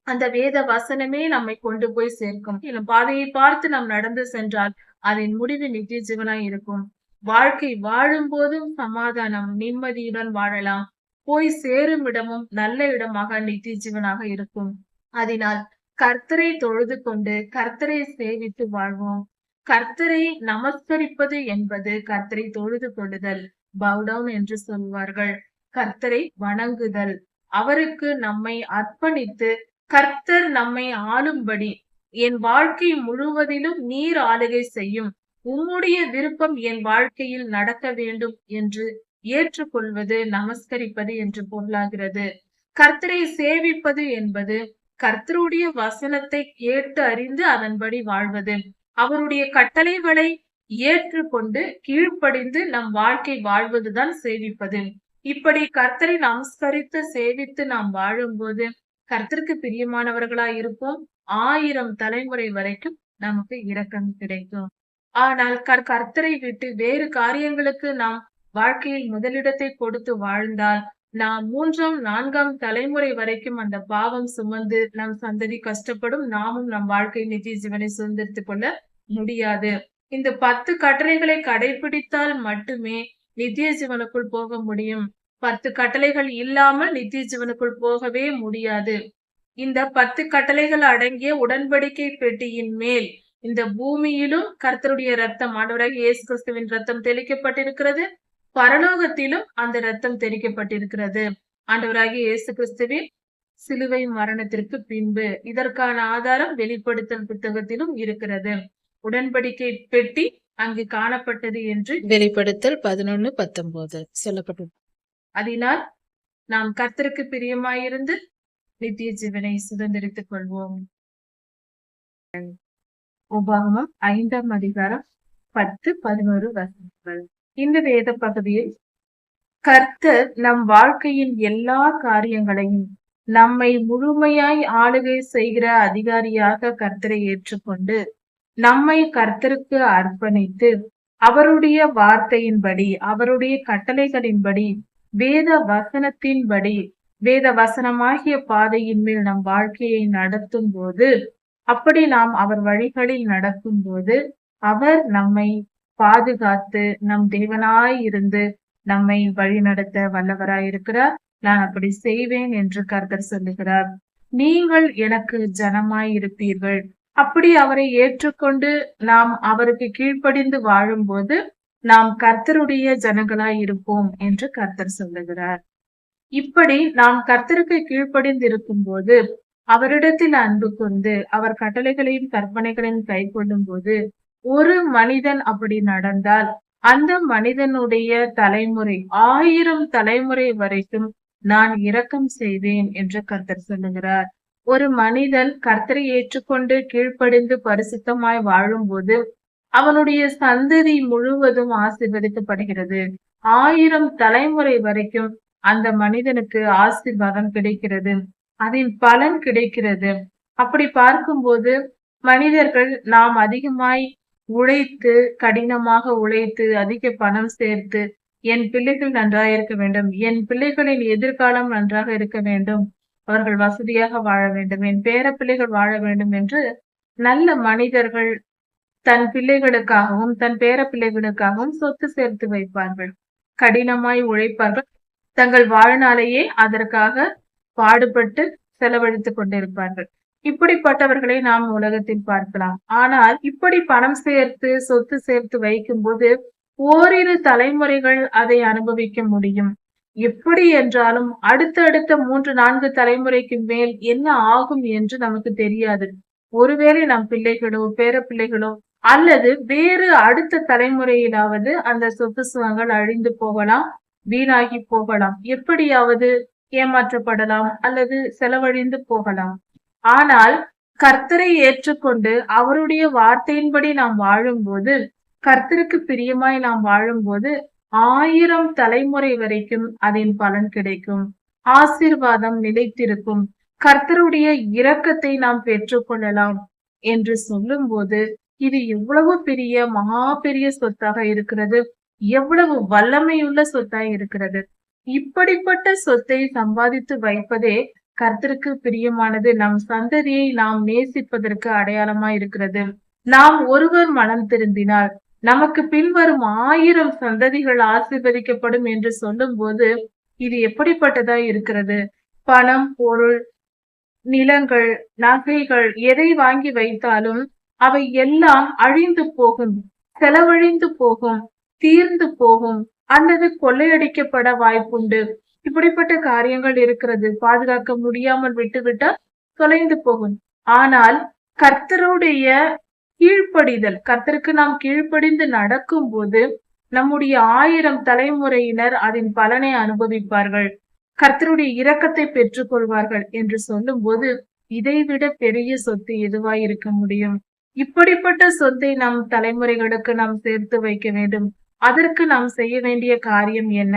அந்த வேத வசனமே நம்மை கொண்டு போய் சேர்க்கும். பாதையை பார்த்து நாம் நடந்து சென்றால் அதன் முடிவு நித்திய ஜீவனாய் இருக்கும். வாழ்க்கை வாழும் போதும் சமாதானம், நிம்மதியுடன் வாழலாம். போய் சேரும் இடமும் நல்ல இடமாக நித்திய ஜீவனாக இருக்கும். அதனால் கர்த்தரை தொழுது கொண்டு கர்த்தரை சேவித்து வாழ்வோம். கர்த்தரை நமஸ்கரிப்பது என்பது கர்த்தரை தொழுது கொள்ளுதல், பவுடவுன் என்று சொல்வார்கள். கர்த்தரை வணங்குதல், அவருக்கு நம்மை அர்ப்பணித்து கர்த்தர் நம்மை ஆளும்படி என் வாழ்க்கை முழுவதிலும் நீர் ஆளுகை செய்யும், உம்முடைய விருப்பம் என் வாழ்க்கையில் நடக்க வேண்டும் என்று ஏற்றுக்கொள்வது நமஸ்கரிப்பது என்று பொருளாகிறது. கர்த்தரை சேவிப்பது என்பது கர்த்தருடைய வசனத்தை கேட்டு அறிந்து அதன்படி வாழ்வது, அவருடைய கட்டளைகளை ஏற்றுக்கொண்டு கீழ்ப்படிந்து நம் வாழ்க்கை வாழ்வதுதான் சேவிப்பது. இப்படி கர்த்தரை நமஸ்கரித்து சேவித்து நாம் வாழும்போது கர்த்தருக்கு பிரியமானவர்களாய் இருப்போம். 1000 தலைமுறை வரைக்கும் நமக்கு இரக்கம் கிடைக்கும். ஆனால் கர்த்தரை விட்டு வேறு காரியங்களுக்கு நாம் வாழ்க்கையில் முதலிடத்தை கொடுத்து வாழ்ந்தால் நாம் 3ஆம் 4ஆம் தலைமுறை வரைக்கும் அந்த பாவம் சுமந்து நம் சந்ததி கஷ்டப்படும். நாமும் நம் வாழ்க்கை நித்திய ஜீவனை சுதந்திரித்துக் கொள்ள முடியாது. இந்த 10 கட்டளைகளை கடைபிடித்தால் மட்டுமே நித்திய ஜீவனுக்குள் போக முடியும். 10 கட்டளைகள் இல்லாமல் நித்திய ஜீவனுக்குள் போகவே முடியாது. இந்த 10 கட்டளைகள் அடங்கிய உடன்படிக்கை பெட்டியின் மேல் இந்த பூமியிலும் கர்த்தருடைய ரத்தம், ஆண்டவராகிய இயேசு கிறிஸ்துவின் ரத்தம் தெளிக்கப்பட்டிருக்கிறது. பரலோகத்திலும் அந்த ரத்தம் தெளிக்கப்பட்டிருக்கிறது. ஆண்டவராகிய இயேசு கிறிஸ்துவின் சிலுவை மரணத்திற்கு பின்பு. இதற்கான ஆதாரம் வெளிப்படுத்தல் புத்தகத்திலும் இருக்கிறது. உடன்படிக்கை பெட்டி அங்கு காணப்பட்டது என்று வெளிப்படுத்தல் 11:19 சொல்லப்பட்டது. அதனால் நாம் கர்த்தருக்கு பிரியமாயிருந்து நித்திய ஜீவனை சுதந்திரித்துக் கொள்வோம். உபாகமம் 5ஆம் அதிகாரம் 10, 11 வசனங்கள். இந்த வேத பகுதியில் கர்த்தர் நம் வாழ்க்கையின் எல்லா காரியங்களையும் நம்மை முழுமையாய் ஆளுகை செய்கிற அதிகாரியாக கர்த்தரை ஏற்றுக்கொண்டு நம்மை கர்த்தருக்கு அர்ப்பணித்து அவருடைய வார்த்தையின்படி, அவருடைய கட்டளைகளின்படி, வேத வசனத்தின்படி, வேத வசனமாகிய பாதையின் மேல் நம் வாழ்க்கையை நடத்தும் போது, அப்படி நாம் அவர் வழிகளில் நடக்கும் போது அவர் நம்மை பாதுகாத்து நம் தேவனாய் இருந்து நம்மை வழிநடத்த வல்லவராய் இருக்கிறார். நான் அப்படி செய்வேன் என்று கர்த்தர் சொல்லுகிறார். நீங்கள் எனக்கு ஜனமாய் இருப்பீர்கள். அப்படி அவரை ஏற்றுக்கொண்டு நாம் அவருக்கு கீழ்ப்படிந்து வாழும்போது நாம் கர்த்தருடைய ஜனங்களாய் இருப்போம் என்று கர்த்தர் சொல்லுகிறார். இப்படி நாம் கர்த்தருக்கு கீழ்ப்படிந்து இருக்கும் போது, அவரிடத்தில் அன்பு கொண்டு அவர் கட்டளைகளையும் கற்பனைகளையும் கை கொள்ளும் போது, ஒரு மனிதன் அப்படி நடந்தால் அந்த மனிதனுடைய தலைமுறை 1000 தலைமுறை வரைக்கும் நான் இரக்கம் செய்வேன் என்று கர்த்தர் சொல்லுகிறார். ஒரு மனிதன் கர்த்தரை ஏற்றுக்கொண்டு கீழ்ப்படிந்து பரிசுத்தமாய் வாழும்போது அவனுடைய சந்ததி முழுவதும் ஆசீர்வதிக்கப்படுகிறது. 1000 தலைமுறை வரைக்கும் அந்த மனிதனுக்கு ஆசீர்வாதம் கிடைக்கிறது, அதன் பலன் கிடைக்கிறது. அப்படி பார்க்கும்போது மனிதர்கள் நாம் அதிகமாய் உழைத்து, கடினமாக உழைத்து, அதிக பணம் சேர்த்து, என் பிள்ளைகள் நன்றாக இருக்க வேண்டும், என் பிள்ளைகளின் எதிர்காலம் நன்றாக இருக்க வேண்டும், அவர்கள் வசதியாக வாழ வேண்டும், என் பேர பிள்ளைகள் வாழ வேண்டும் என்று நல்ல மனிதர்கள் தன் பிள்ளைகளுக்காகவும் தன் பேர பிள்ளைகளுக்காகவும் சொத்து சேர்த்து வைப்பார்கள். கடினமாய் உழைப்பார்கள். தங்கள் வாழ்நாளையே அதற்காக பாடுபட்டு செலவழித்துக் கொண்டிருப்பார்கள். இப்படிப்பட்டவர்களை நாம் உலகத்தில் பார்க்கலாம். ஆனால் இப்படி பணம் சேர்த்து சொத்து சேர்த்து வைக்கும்போது ஓரிரு தலைமுறைகள் அதை அனுபவிக்க முடியும். எப்படி என்றாலும் அடுத்தடுத்த 3-4 தலைமுறைக்கு மேல் என்ன ஆகும் என்று நமக்கு தெரியாது. ஒருவேளை நம் பிள்ளைகளோ பேர பிள்ளைகளோ அல்லது வேறு அடுத்த தலைமுறையிலாவது அந்த சொத்து சுகங்கள் அழிந்து போகலாம், வீணாகி போகலாம், எப்படியாவது ஏமாற்றப்படலாம் அல்லது செலவழிந்து போகலாம். ஆனால் கர்த்தரை ஏற்றுக்கொண்டு அவருடைய வார்த்தையின்படி நாம் வாழும்போது, கர்த்தருக்கு பிரியமாய் நாம் வாழும்போது 1000 தலைமுறை வரைக்கும் அதன் பலன் கிடைக்கும். ஆசீர்வாதம் நிலைத்திருக்கும். கர்த்தருடைய இரக்கத்தை நாம் பெற்றுக்கொள்ளலாம் என்று சொல்லும்போது இது எவ்வளவு பெரிய மகா பெரிய சொத்தாக இருக்கிறது, எவ்வளவு வல்லமையுள்ள சொத்தாய் இருக்கிறது. இப்படிப்பட்ட சொத்தை சம்பாதித்து வைப்பதே கர்த்தருக்கு பிரியமானது. நம் சந்ததியை நாம் நேசிப்பதற்கு அடையாளமாய் இருக்கிறது. நாம் ஒருவர் மனம் திருந்தினால் நமக்கு பின்வரும் 1000 சந்ததிகள் ஆசீர்வதிக்கப்படும் என்று சொல்லும் போது இது எப்படிப்பட்டதா இருக்கிறது. பணம், பொருள், நிலங்கள், நகைகள் எதை வாங்கி வைத்தாலும் அவை எல்லாம் அழிந்து போகும், செலவழிந்து போகும், தீர்ந்து போகும் அல்லது கொள்ளையடிக்கப்பட வாய்ப்புண்டு. இப்படிப்பட்ட காரியங்கள் இருக்கிறது. பாதுகாக்க முடியாமல் விட்டுவிட்டால் தொலைந்து போகும். ஆனால் கர்த்தருடைய கீழ்ப்படிதல், கர்த்தருக்கு நாம் கீழ்ப்படிந்து நடக்கும் போது நம்முடைய 1000 தலைமுறையினர் அதன் பலனை அனுபவிப்பார்கள், கர்த்தருடைய இரக்கத்தை பெற்றுக் கொள்வார்கள் என்று சொல்லும் போது இதைவிட பெரிய சொத்து எதுவாய் இருக்க முடியும். இப்படிப்பட்ட சொத்தை நம் தலைமுறைகளுக்கு நாம் சேர்த்து வைக்க வேண்டும். அதற்கு நாம் செய்ய வேண்டிய காரியம் என்ன?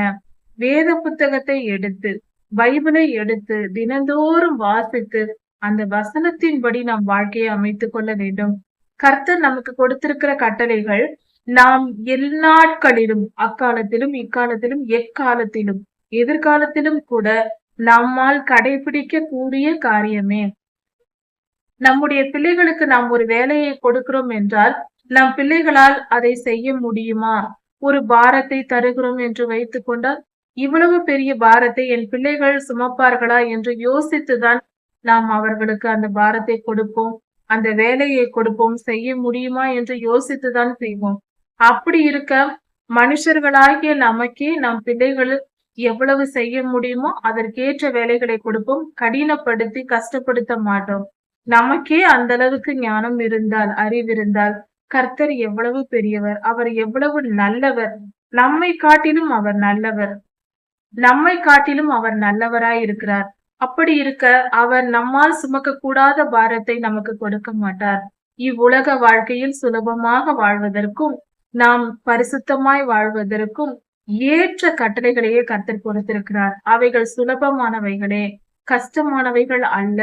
வேத புத்தகத்தை எடுத்து, பைபிளை எடுத்து தினந்தோறும் வாசித்து அந்த வசனத்தின்படி நாம் வாழ்க்கையை அமைத்துக் கொள்ள வேண்டும். கர்த்தர் நமக்கு கொடுத்திருக்கிற கட்டளைகள் நாம் எல்லாட்களிலும், அக்காலத்திலும் இக்காலத்திலும் எக்காலத்திலும் எதிர்காலத்திலும் கூட நம்மால் கடைபிடிக்க கூடிய காரியமே. நம்முடைய பிள்ளைகளுக்கு நாம் ஒரு வேலையை கொடுக்கிறோம் என்றால் நம் பிள்ளைகளால் அதை செய்ய முடியுமா? ஒரு பாரத்தை தருகிறோம் என்று வைத்துக் கொண்டால் இவ்வளவு பெரிய பாரத்தை என் பிள்ளைகள் சுமப்பார்களா என்று யோசித்துதான் நாம் அவர்களுக்கு அந்த பாரத்தை கொடுப்போம், அந்த வேலையை கொடுப்போம். செய்ய முடியுமா என்று யோசித்துதான் செய்வோம். அப்படி இருக்க மனுஷர்களாகிய நமக்கே நம் பிள்ளைகள் எவ்வளவு செய்ய முடியுமோ அதற்கேற்ற வேலைகளை கொடுப்போம். கடினப்படுத்தி கஷ்டப்படுத்த மாட்டோம். நமக்கே அந்த அளவுக்கு ஞானம் இருந்தால், அறிவிருந்தால் கர்த்தர் எவ்வளவு பெரியவர், அவர் எவ்வளவு நல்லவர், நம்மை காட்டிலும் அவர் நல்லவர், நம்மை காட்டிலும் அவர் நல்லவராய் இருக்கிறார். அப்படி இருக்க அவர் நம்மால் சுமக்க கூடாத பாரத்தை நமக்கு கொடுக்க மாட்டார். இவ்வுலக வாழ்க்கையில் சுலபமாக வாழ்வதற்கும் நாம் பரிசுத்தமாய் வாழ்வதற்கும் ஏற்ற கட்டளைகளையே கர்த்தர் கொடுத்திருக்கிறார். அவைகள் சுலபமானவைகளே, கஷ்டமானவைகள் அல்ல.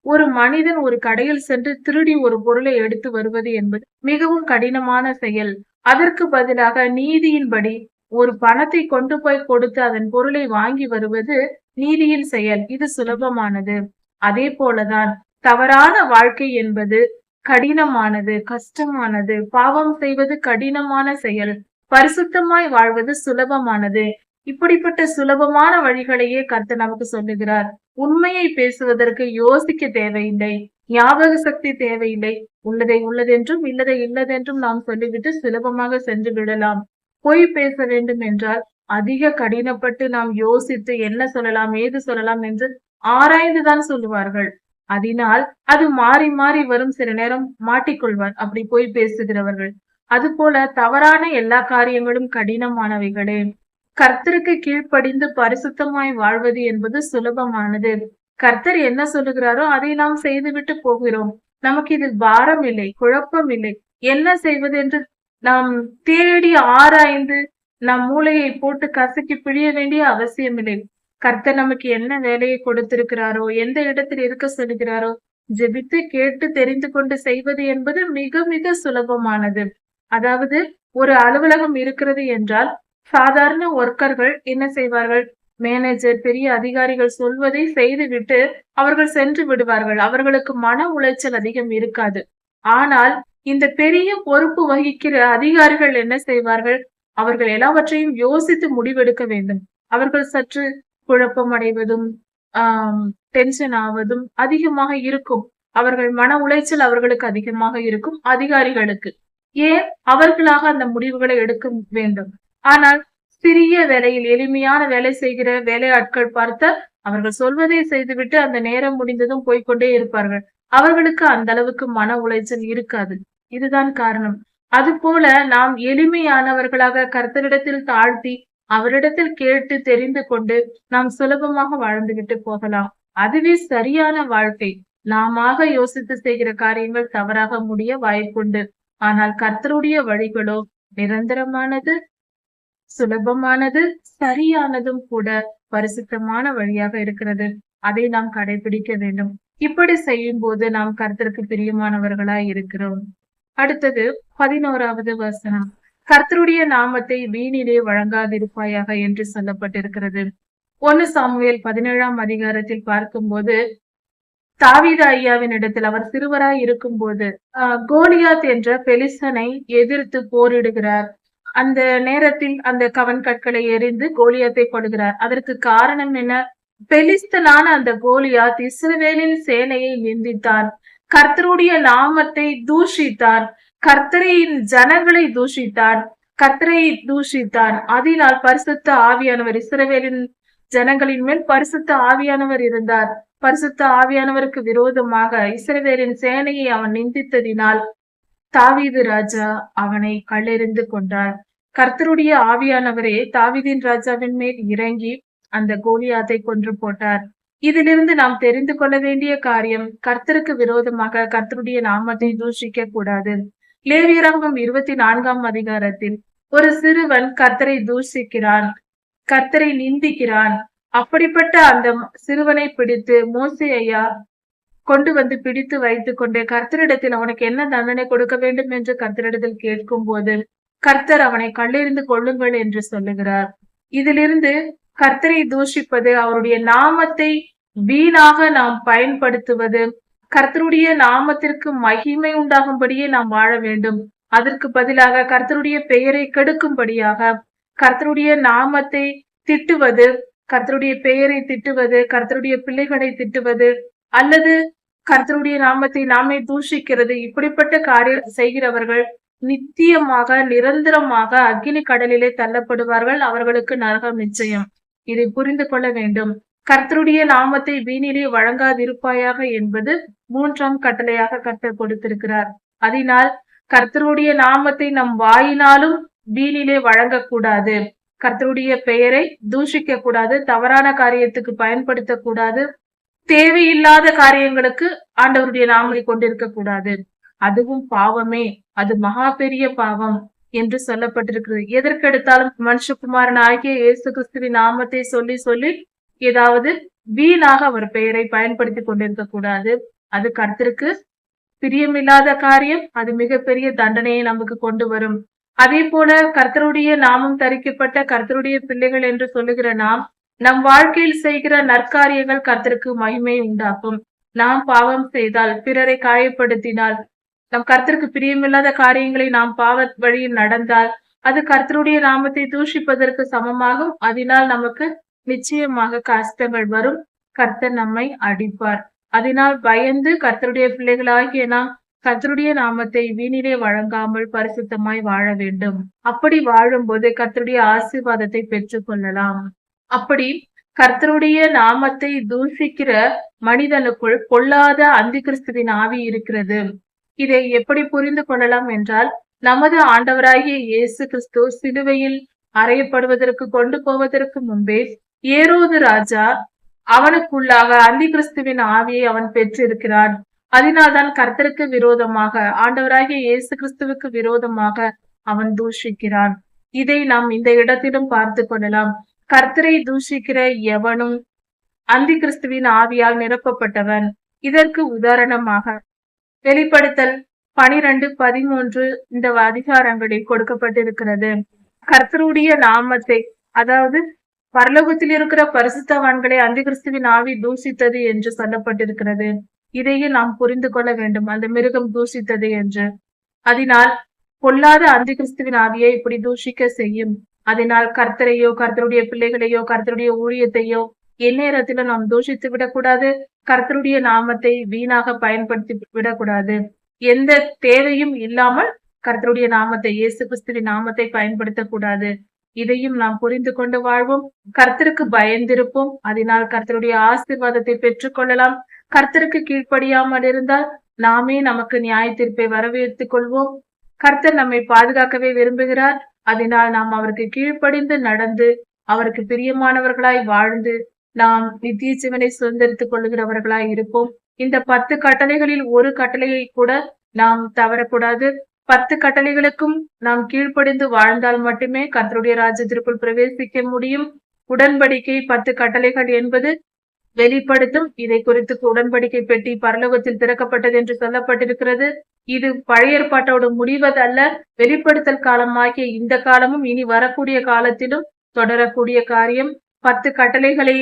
ஒரு மனிதன் ஒரு கடையில் சென்று திருடி ஒரு பொருளை எடுத்து வருவது என்பது மிகவும் கடினமான செயல். அதற்கு பதிலாக நீதியின்படி ஒரு பணத்தை கொண்டு போய் கொடுத்து அதன் பொருளை வாங்கி வருவது நீதியின் செயல். இது சுலபமானது. அதே போலதான் தவறான வாழ்க்கை என்பது கடினமானது, கஷ்டமானது. பாவம் செய்வது கடினமான செயல், பரிசுத்தமாய் வாழ்வது சுலபமானது. இப்படிப்பட்ட சுலபமான வழிகளையே கர்த்தர் நமக்கு சொல்லுகிறார். உண்மையை பேசுவதற்கு யோசிக்க தேவையில்லை, ஞாபக சக்தி தேவையில்லை. உள்ளதை உள்ளதென்றும் இல்லதை இல்லதென்றும் நாம் சொல்லிவிட்டு சுலபமாக சென்று விடலாம். பொய் பேச வேண்டும் என்றால் அதிக கடினப்பட்டு நாம் யோசித்து என்ன சொல்லலாம், ஏது சொல்லலாம் என்று ஆராய்ந்துதான் சொல்லுவார்கள். அதனால் அது மாறி மாறி வரும். சில நேரம் மாட்டிக்கொள்வார் அப்படி பொய் பேசுகிறவர்கள். அதுபோல தவறான எல்லா காரியங்களும் கடினமானவைகளே. கர்த்தருக்கு கீழ்ப்படிந்து பரிசுத்தமாய் வாழ்வது என்பது சுலபமானது. கர்த்தர் என்ன சொல்லுகிறாரோ அதை நாம் செய்துவிட்டு போகிறோம். நமக்கு இதில் பாரம் இல்லை, குழப்பம் இல்லை. என்ன செய்வது என்று நாம் தேடி ஆராய்ந்து நம் மூளையை போட்டு கசக்கி பிழிய வேண்டிய அவசியம் இல்லை. கர்த்தர் நமக்கு என்ன வேலையை கொடுத்திருக்கிறாரோ, எந்த இடத்தில் இருக்க சொல்லுகிறாரோ ஜெபித்து கேட்டு தெரிந்து கொண்டு செய்வது என்பது மிக மிக சுலபமானது. அதாவது ஒரு அலுவலகம் இருக்கிறது என்றால் சாதாரண ஒர்க்கர்கள் என்ன செய்வார்கள்? மேனேஜர், பெரிய அதிகாரிகள் சொல்வதை செய்துவிட்டு அவர்கள் சென்று விடுவார்கள். அவர்களுக்கு மன உளைச்சல் அதிகம் இருக்காது. ஆனால் இந்த பெரிய பொறுப்பு வகிக்கிற அதிகாரிகள் என்ன செய்வார்கள்? அவர்கள் எல்லாவற்றையும் யோசித்து முடிவெடுக்க வேண்டும். அவர்கள் சற்று குழப்பம் அடைவதும் டென்ஷன் ஆவதும் அதிகமாக இருக்கும். அவர்கள் மன உளைச்சல் அவர்களுக்கு அதிகமாக இருக்கும் அதிகாரிகளுக்கு. ஏன்? அவர்களாக அந்த முடிவுகளை எடுக்க வேண்டும். ஆனால் சிறிய வேலையில் எளிமையான வேலை செய்கிற வேலையாட்கள் பார்த்தால் அவர்கள் சொல்வதை செய்துவிட்டு அந்த நேரம் முடிந்ததும் போய்க்கொண்டே இருப்பார்கள். அவர்களுக்கு அந்த அளவுக்கு மன உளைச்சல் இருக்காது. இதுதான் காரணம். அதுபோல நாம் எளிமையானவர்களாக கர்த்தரிடத்தில் தாழ்த்தி அவரிடத்தில் கேட்டு தெரிந்து கொண்டு நாம் சுலபமாக வாழ்ந்துவிட்டு போகலாம். அதுவே சரியான வாழ்க்கை. நாமாக யோசித்து செய்கிற காரியங்கள் தவறாக முடிய வாய்ப்புண்டு. ஆனால் கர்த்தருடைய வழிகளோ நிரந்தரமானது, சுலபமானது, சரியானதும் கூட பரிசுத்தமான வழியாக இருக்கிறது. அதை நாம் கடைபிடிக்க வேண்டும். இப்படி செய்யும் போது நாம் கர்த்தருக்கு பிரியமானவர்களாய் இருக்கிறோம். அடுத்தது 11வது வசனம். கர்த்தருடைய நாமத்தை வீணிலே வழங்காதிருப்பாயாக என்று சொல்லப்பட்டிருக்கிறது. 1 சாமுவேல் 17ஆம் அதிகாரத்தில் பார்க்கும்போது தாவீது ஐயாவின் இடத்தில் அவர் சிறுவராய் இருக்கும் போது கோலியாத் என்ற பெலிஸ்தனை எதிர்த்து போரிடுகிறார். அந்த நேரத்தில் அந்த கவன் கற்களை எறிந்து கோலியாத்தை கொள்கிறார். அதற்கு காரணம் என்ன? பெலிஸ்தனான அந்த கோலியாத் இஸ்ரவேலின் சேனையை நிந்தித்தான், கர்த்தருடைய நாமத்தை தூஷித்தான், கர்த்தரின் ஜனங்களை தூஷித்தான், கர்த்தரை தூஷித்தான். அதனால் பரிசுத்த ஆவியானவர் இஸ்ரவேலின் ஜனங்களின் மேல் பரிசுத்த ஆவியானவர் இருந்தார். பரிசுத்த ஆவியானவருக்கு விரோதமாக இஸ்ரவேலின் சேனையை அவன் நிந்தித்ததினால் தாவீது ராஜா அவனை கல்லெறிந்து கொண்டார். கர்த்தருடைய ஆவியானவரே தாவீதின் ராஜாவின் மேல் இறங்கி அந்த கோலியாத்தை கொன்று போட்டார். இதிலிருந்து நாம் தெரிந்து கொள்ள வேண்டிய காரியம், கர்த்தருக்கு விரோதமாக கர்த்தருடைய நாமத்தை தூஷிக்க கூடாது. லேவியராகமம் 24ஆம் அதிகாரத்தில் ஒரு சிறுவன் கர்த்தரை தூஷிக்கிறான், கர்த்தரை நிந்திக்கிறான். அப்படிப்பட்ட அந்த சிறுவனை பிடித்து மோசே ஐயா கொண்டு வந்து பிடித்து வைத்துக் கொண்டு கர்த்தரிடத்தில் அவனுக்கு என்ன தண்டனை கொடுக்க வேண்டும் என்று கர்த்தரிடத்தில் கேட்கும் போது கர்த்தர் அவனை கல்லெறிந்து கொள்ளுங்கள் என்று சொல்லுகிறார். இதிலிருந்து கர்த்தரை தூஷிப்பது, அவருடைய நாமத்தை வீணாக நாம் பயன்படுத்துவது, கர்த்தருடைய நாமத்திற்கு மகிமை உண்டாகும்படியே நாம் வாழ வேண்டும். அதற்கு பதிலாக கர்த்தருடைய பெயரை கெடுக்கும்படியாக கர்த்தருடைய நாமத்தை திட்டுவது, கர்த்தருடைய பெயரை திட்டுவது, கர்த்தருடைய பிள்ளைகளை திட்டுவது, அல்லது கர்த்தருடைய நாமத்தை நாமே தூஷிக்கிறது, இப்படிப்பட்ட காரியம் செய்கிறவர்கள் நித்தியமாக நிரந்தரமாக அக்கினி கடலிலே தள்ளப்படுவார்கள். அவர்களுக்கு நரகம் நிச்சயம். இதை புரிந்து கொள்ள வேண்டும். கர்த்தருடைய நாமத்தை வீணிலே வழங்காதிருப்பாயாக என்பது 3ஆம் கட்டளையாக கர்த்தர் கொடுத்திருக்கிறார். அதனால் கர்த்தருடைய நாமத்தை நம் வாயினாலும் வீணிலே வழங்கக்கூடாது. கர்த்தருடைய பெயரை தூஷிக்க கூடாது, தவறான காரியத்துக்கு பயன்படுத்த கூடாது, தேவையில்லாத காரியங்களுக்கு ஆண்டவருடைய நாமத்தை கொண்டிருக்க கூடாது. அதுவும் பாவமே, அது மகா பெரிய பாவம் என்று சொல்லப்பட்டிருக்கிறது. எதற்கெடுத்தாலும் மனுஷகுமாரன் ஆகிய இயேசு கிறிஸ்துவின் நாமத்தை சொல்லி சொல்லி ஏதாவது வீணாக அவர் பெயரை பயன்படுத்தி கொண்டிருக்க கூடாது. அது கர்த்தருக்கு பிரியமில்லாத காரியம். அது மிகப்பெரிய தண்டனையை நமக்கு கொண்டு வரும். அதே போல கர்த்தருடைய நாமம் தரிக்கப்பட்ட கர்த்தருடைய பிள்ளைகள் என்று சொல்லுகிற நாம் நம் வாழ்க்கையில் செய்கிற நற்காரியங்கள் கர்த்தருக்கு மகிமை உண்டாக்கும். நாம் பாவம் செய்தால், பிறரை காயப்படுத்தினால், நம் கர்த்தருக்கு பிரியமில்லாத காரியங்களை நாம் பாவ வழியில் நடந்தால் அது கர்த்தருடைய நாமத்தை தூஷிப்பதற்கு சமமாகும். அதனால் நமக்கு நிச்சயமாக கஷ்டங்கள் வரும். கர்த்தர் நம்மை அடிப்பார். அதனால் பயந்து கர்த்தருடைய பிள்ளைகளாகிய நாம் கர்த்தருடைய நாமத்தை வீணிலே வழங்காமல் பரிசுத்தமாய் வாழ வேண்டும். அப்படி வாழும்போது கர்த்தருடைய ஆசீர்வாதத்தை பெற்றுக் கொள்ளலாம். அப்படி கர்த்தருடைய நாமத்தை தூஷிக்கிற மனிதனுக்குள் பொல்லாத அந்தி கிறிஸ்துவின் ஆவி இருக்கிறது. இதை எப்படி புரிந்து கொள்ளலாம் என்றால், நமது ஆண்டவராகிய இயேசு கிறிஸ்து சிலுவையில் அறையப்படுவதற்கு கொண்டு போவதற்கு முன்பே ஏரோது ராஜா அவனுக்குள்ளாக அந்தி கிறிஸ்துவின் ஆவியை அவன் பெற்றிருக்கிறான். அதனால்தான் கர்த்தருக்கு விரோதமாக, ஆண்டவராகிய இயேசு கிறிஸ்துவுக்கு விரோதமாக அவன் தூஷிக்கிறான். இதை நாம் இந்த இடத்திலும் பார்த்து கொள்ளலாம். கர்த்தரை தூஷிக்கிற எவனும் அந்தி கிறிஸ்துவின் ஆவியால் நிரப்பப்பட்டவன். இதற்கு உதாரணமாக வெளிப்படுத்தல் 12-13 இந்த அதிகாரங்களில் கொடுக்கப்பட்டிருக்கிறது. கர்த்தருடைய நாமத்தை, அதாவது பரலோகத்தில் இருக்கிற பரிசுத்தவான்களை அந்தி கிறிஸ்துவின் ஆவி தூஷித்தது என்று சொல்லப்பட்டிருக்கிறது. இதையே நாம் புரிந்து கொள்ள வேண்டும், அந்த மிருகம் தூஷித்தது என்று. அதனால் பொல்லாத அந்தி கிறிஸ்துவின் ஆவியை இப்படி தூஷிக்க செய்யும். அதனால் கர்த்தரையோ கர்த்தருடைய பிள்ளைகளையோ கர்த்தருடைய ஊழியத்தையோ எந்நேரத்திலும் நாம் தூஷித்து விடக்கூடாது. கர்த்தருடைய நாமத்தை வீணாக பயன்படுத்தி விடக்கூடாது. எந்த தேவையும் இல்லாமல் கர்த்தருடைய நாமத்தை, இயேசு கிறிஸ்துவின் நாமத்தை பயன்படுத்தக்கூடாது. இதையும் நாம் புரிந்து கொண்டு வாழ்வோம். கர்த்தருக்கு பயந்திருப்போம். அதனால் கர்த்தருடைய ஆசீர்வாதத்தை பெற்றுக் கொள்ளலாம். கர்த்தருக்கு கீழ்ப்படியாமல் இருந்தால் நாமே நமக்கு நியாய தீர்ப்பை வரவேற்றுக் கொள்வோம். கர்த்தர் நம்மை பாதுகாக்கவே விரும்புகிறார். அதனால் நாம் அவருக்கு கீழ்ப்படிந்து நடந்து அவருக்கு பிரியமானவர்களாய் வாழ்ந்து நாம் நித்திய ஜீவனை சுதந்திரித்துக் கொள்ளுகிறவர்களாய் இருப்போம். இந்த 10 கட்டளைகளில் ஒரு கட்டளையை கூட நாம் தவறக்கூடாது. 10 கட்டளைகளுக்கும் நாம் கீழ்ப்படிந்து வாழ்ந்தால் மட்டுமே கர்த்தருடைய ராஜ்யத்திற்குள் பிரவேசிக்க முடியும். உடன்படிக்கை 10 கட்டளைகள் என்பது வெளிப்படுத்தும். இதை குறித்து உடன்படிக்கை பெட்டி பரலோகத்தில் திறக்கப்பட்டது என்று சொல்லப்பட்டிருக்கிறது. இது பழைய ஏற்பாட்டோடு முடிவதல்ல. வெளிப்படுத்தல் காலமாகிய இந்த காலமும் இனி வரக்கூடிய காலத்திலும் தொடரக்கூடிய காரியம். 10 கட்டளைகளை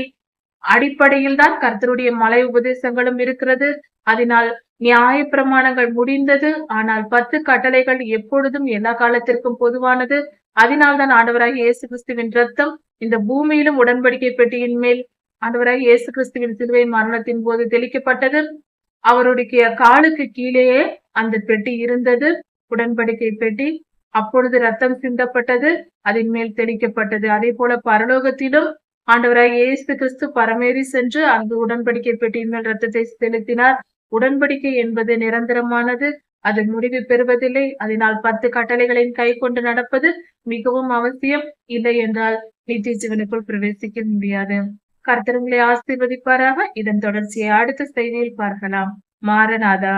அடிப்படையில் தான் கர்த்தருடைய மலை உபதேசங்களும் இருக்கிறது. அதனால் நியாய பிரமாணங்கள் முடிந்தது. ஆனால் 10 கட்டளைகள் எப்பொழுதும் எல்லா காலத்திற்கும் பொதுவானது. அதனால்தான் ஆண்டவராகிய இயேசு கிறிஸ்துவின் ரத்தம் இந்த பூமியிலும் உடன்படிக்கை பெட்டியின் மேல் ஆண்டவராகிய இயேசு கிறிஸ்துவின் சிலுவை மரணத்தின் போது தெளிக்கப்பட்டது. அவருடைய காலுக்கு கீழேயே அந்த பெட்டி இருந்தது, உடன்படிக்கை பெட்டி. அப்பொழுது ரத்தம் சிந்தப்பட்டது, அதன் மேல் தெளிக்கப்பட்டது. அதே போல பரலோகத்திலும் ஆண்டவராகிய இயேசு கிறிஸ்து பரமேறி சென்று அங்கு உடன்படிக்கை பெட்டியின் மேல் ரத்தத்தை செலுத்தினார். உடன்படிக்கை என்பது நிரந்தரமானது, அது முடிவு பெறுவதில்லை. அதனால் 10 கட்டளைகளின் கை கொண்டு நடப்பது மிகவும் அவசியம். இல்லை என்றால் நித்திய ஜீவனுக்குள் பிரவேசிக்க முடியாது. கர்த்தர் உங்களை ஆசீர்வதிப்பாராக. இதன் தொடர்ச்சியை அடுத்த செய்தியில் பார்க்கலாம். மாரநாதா.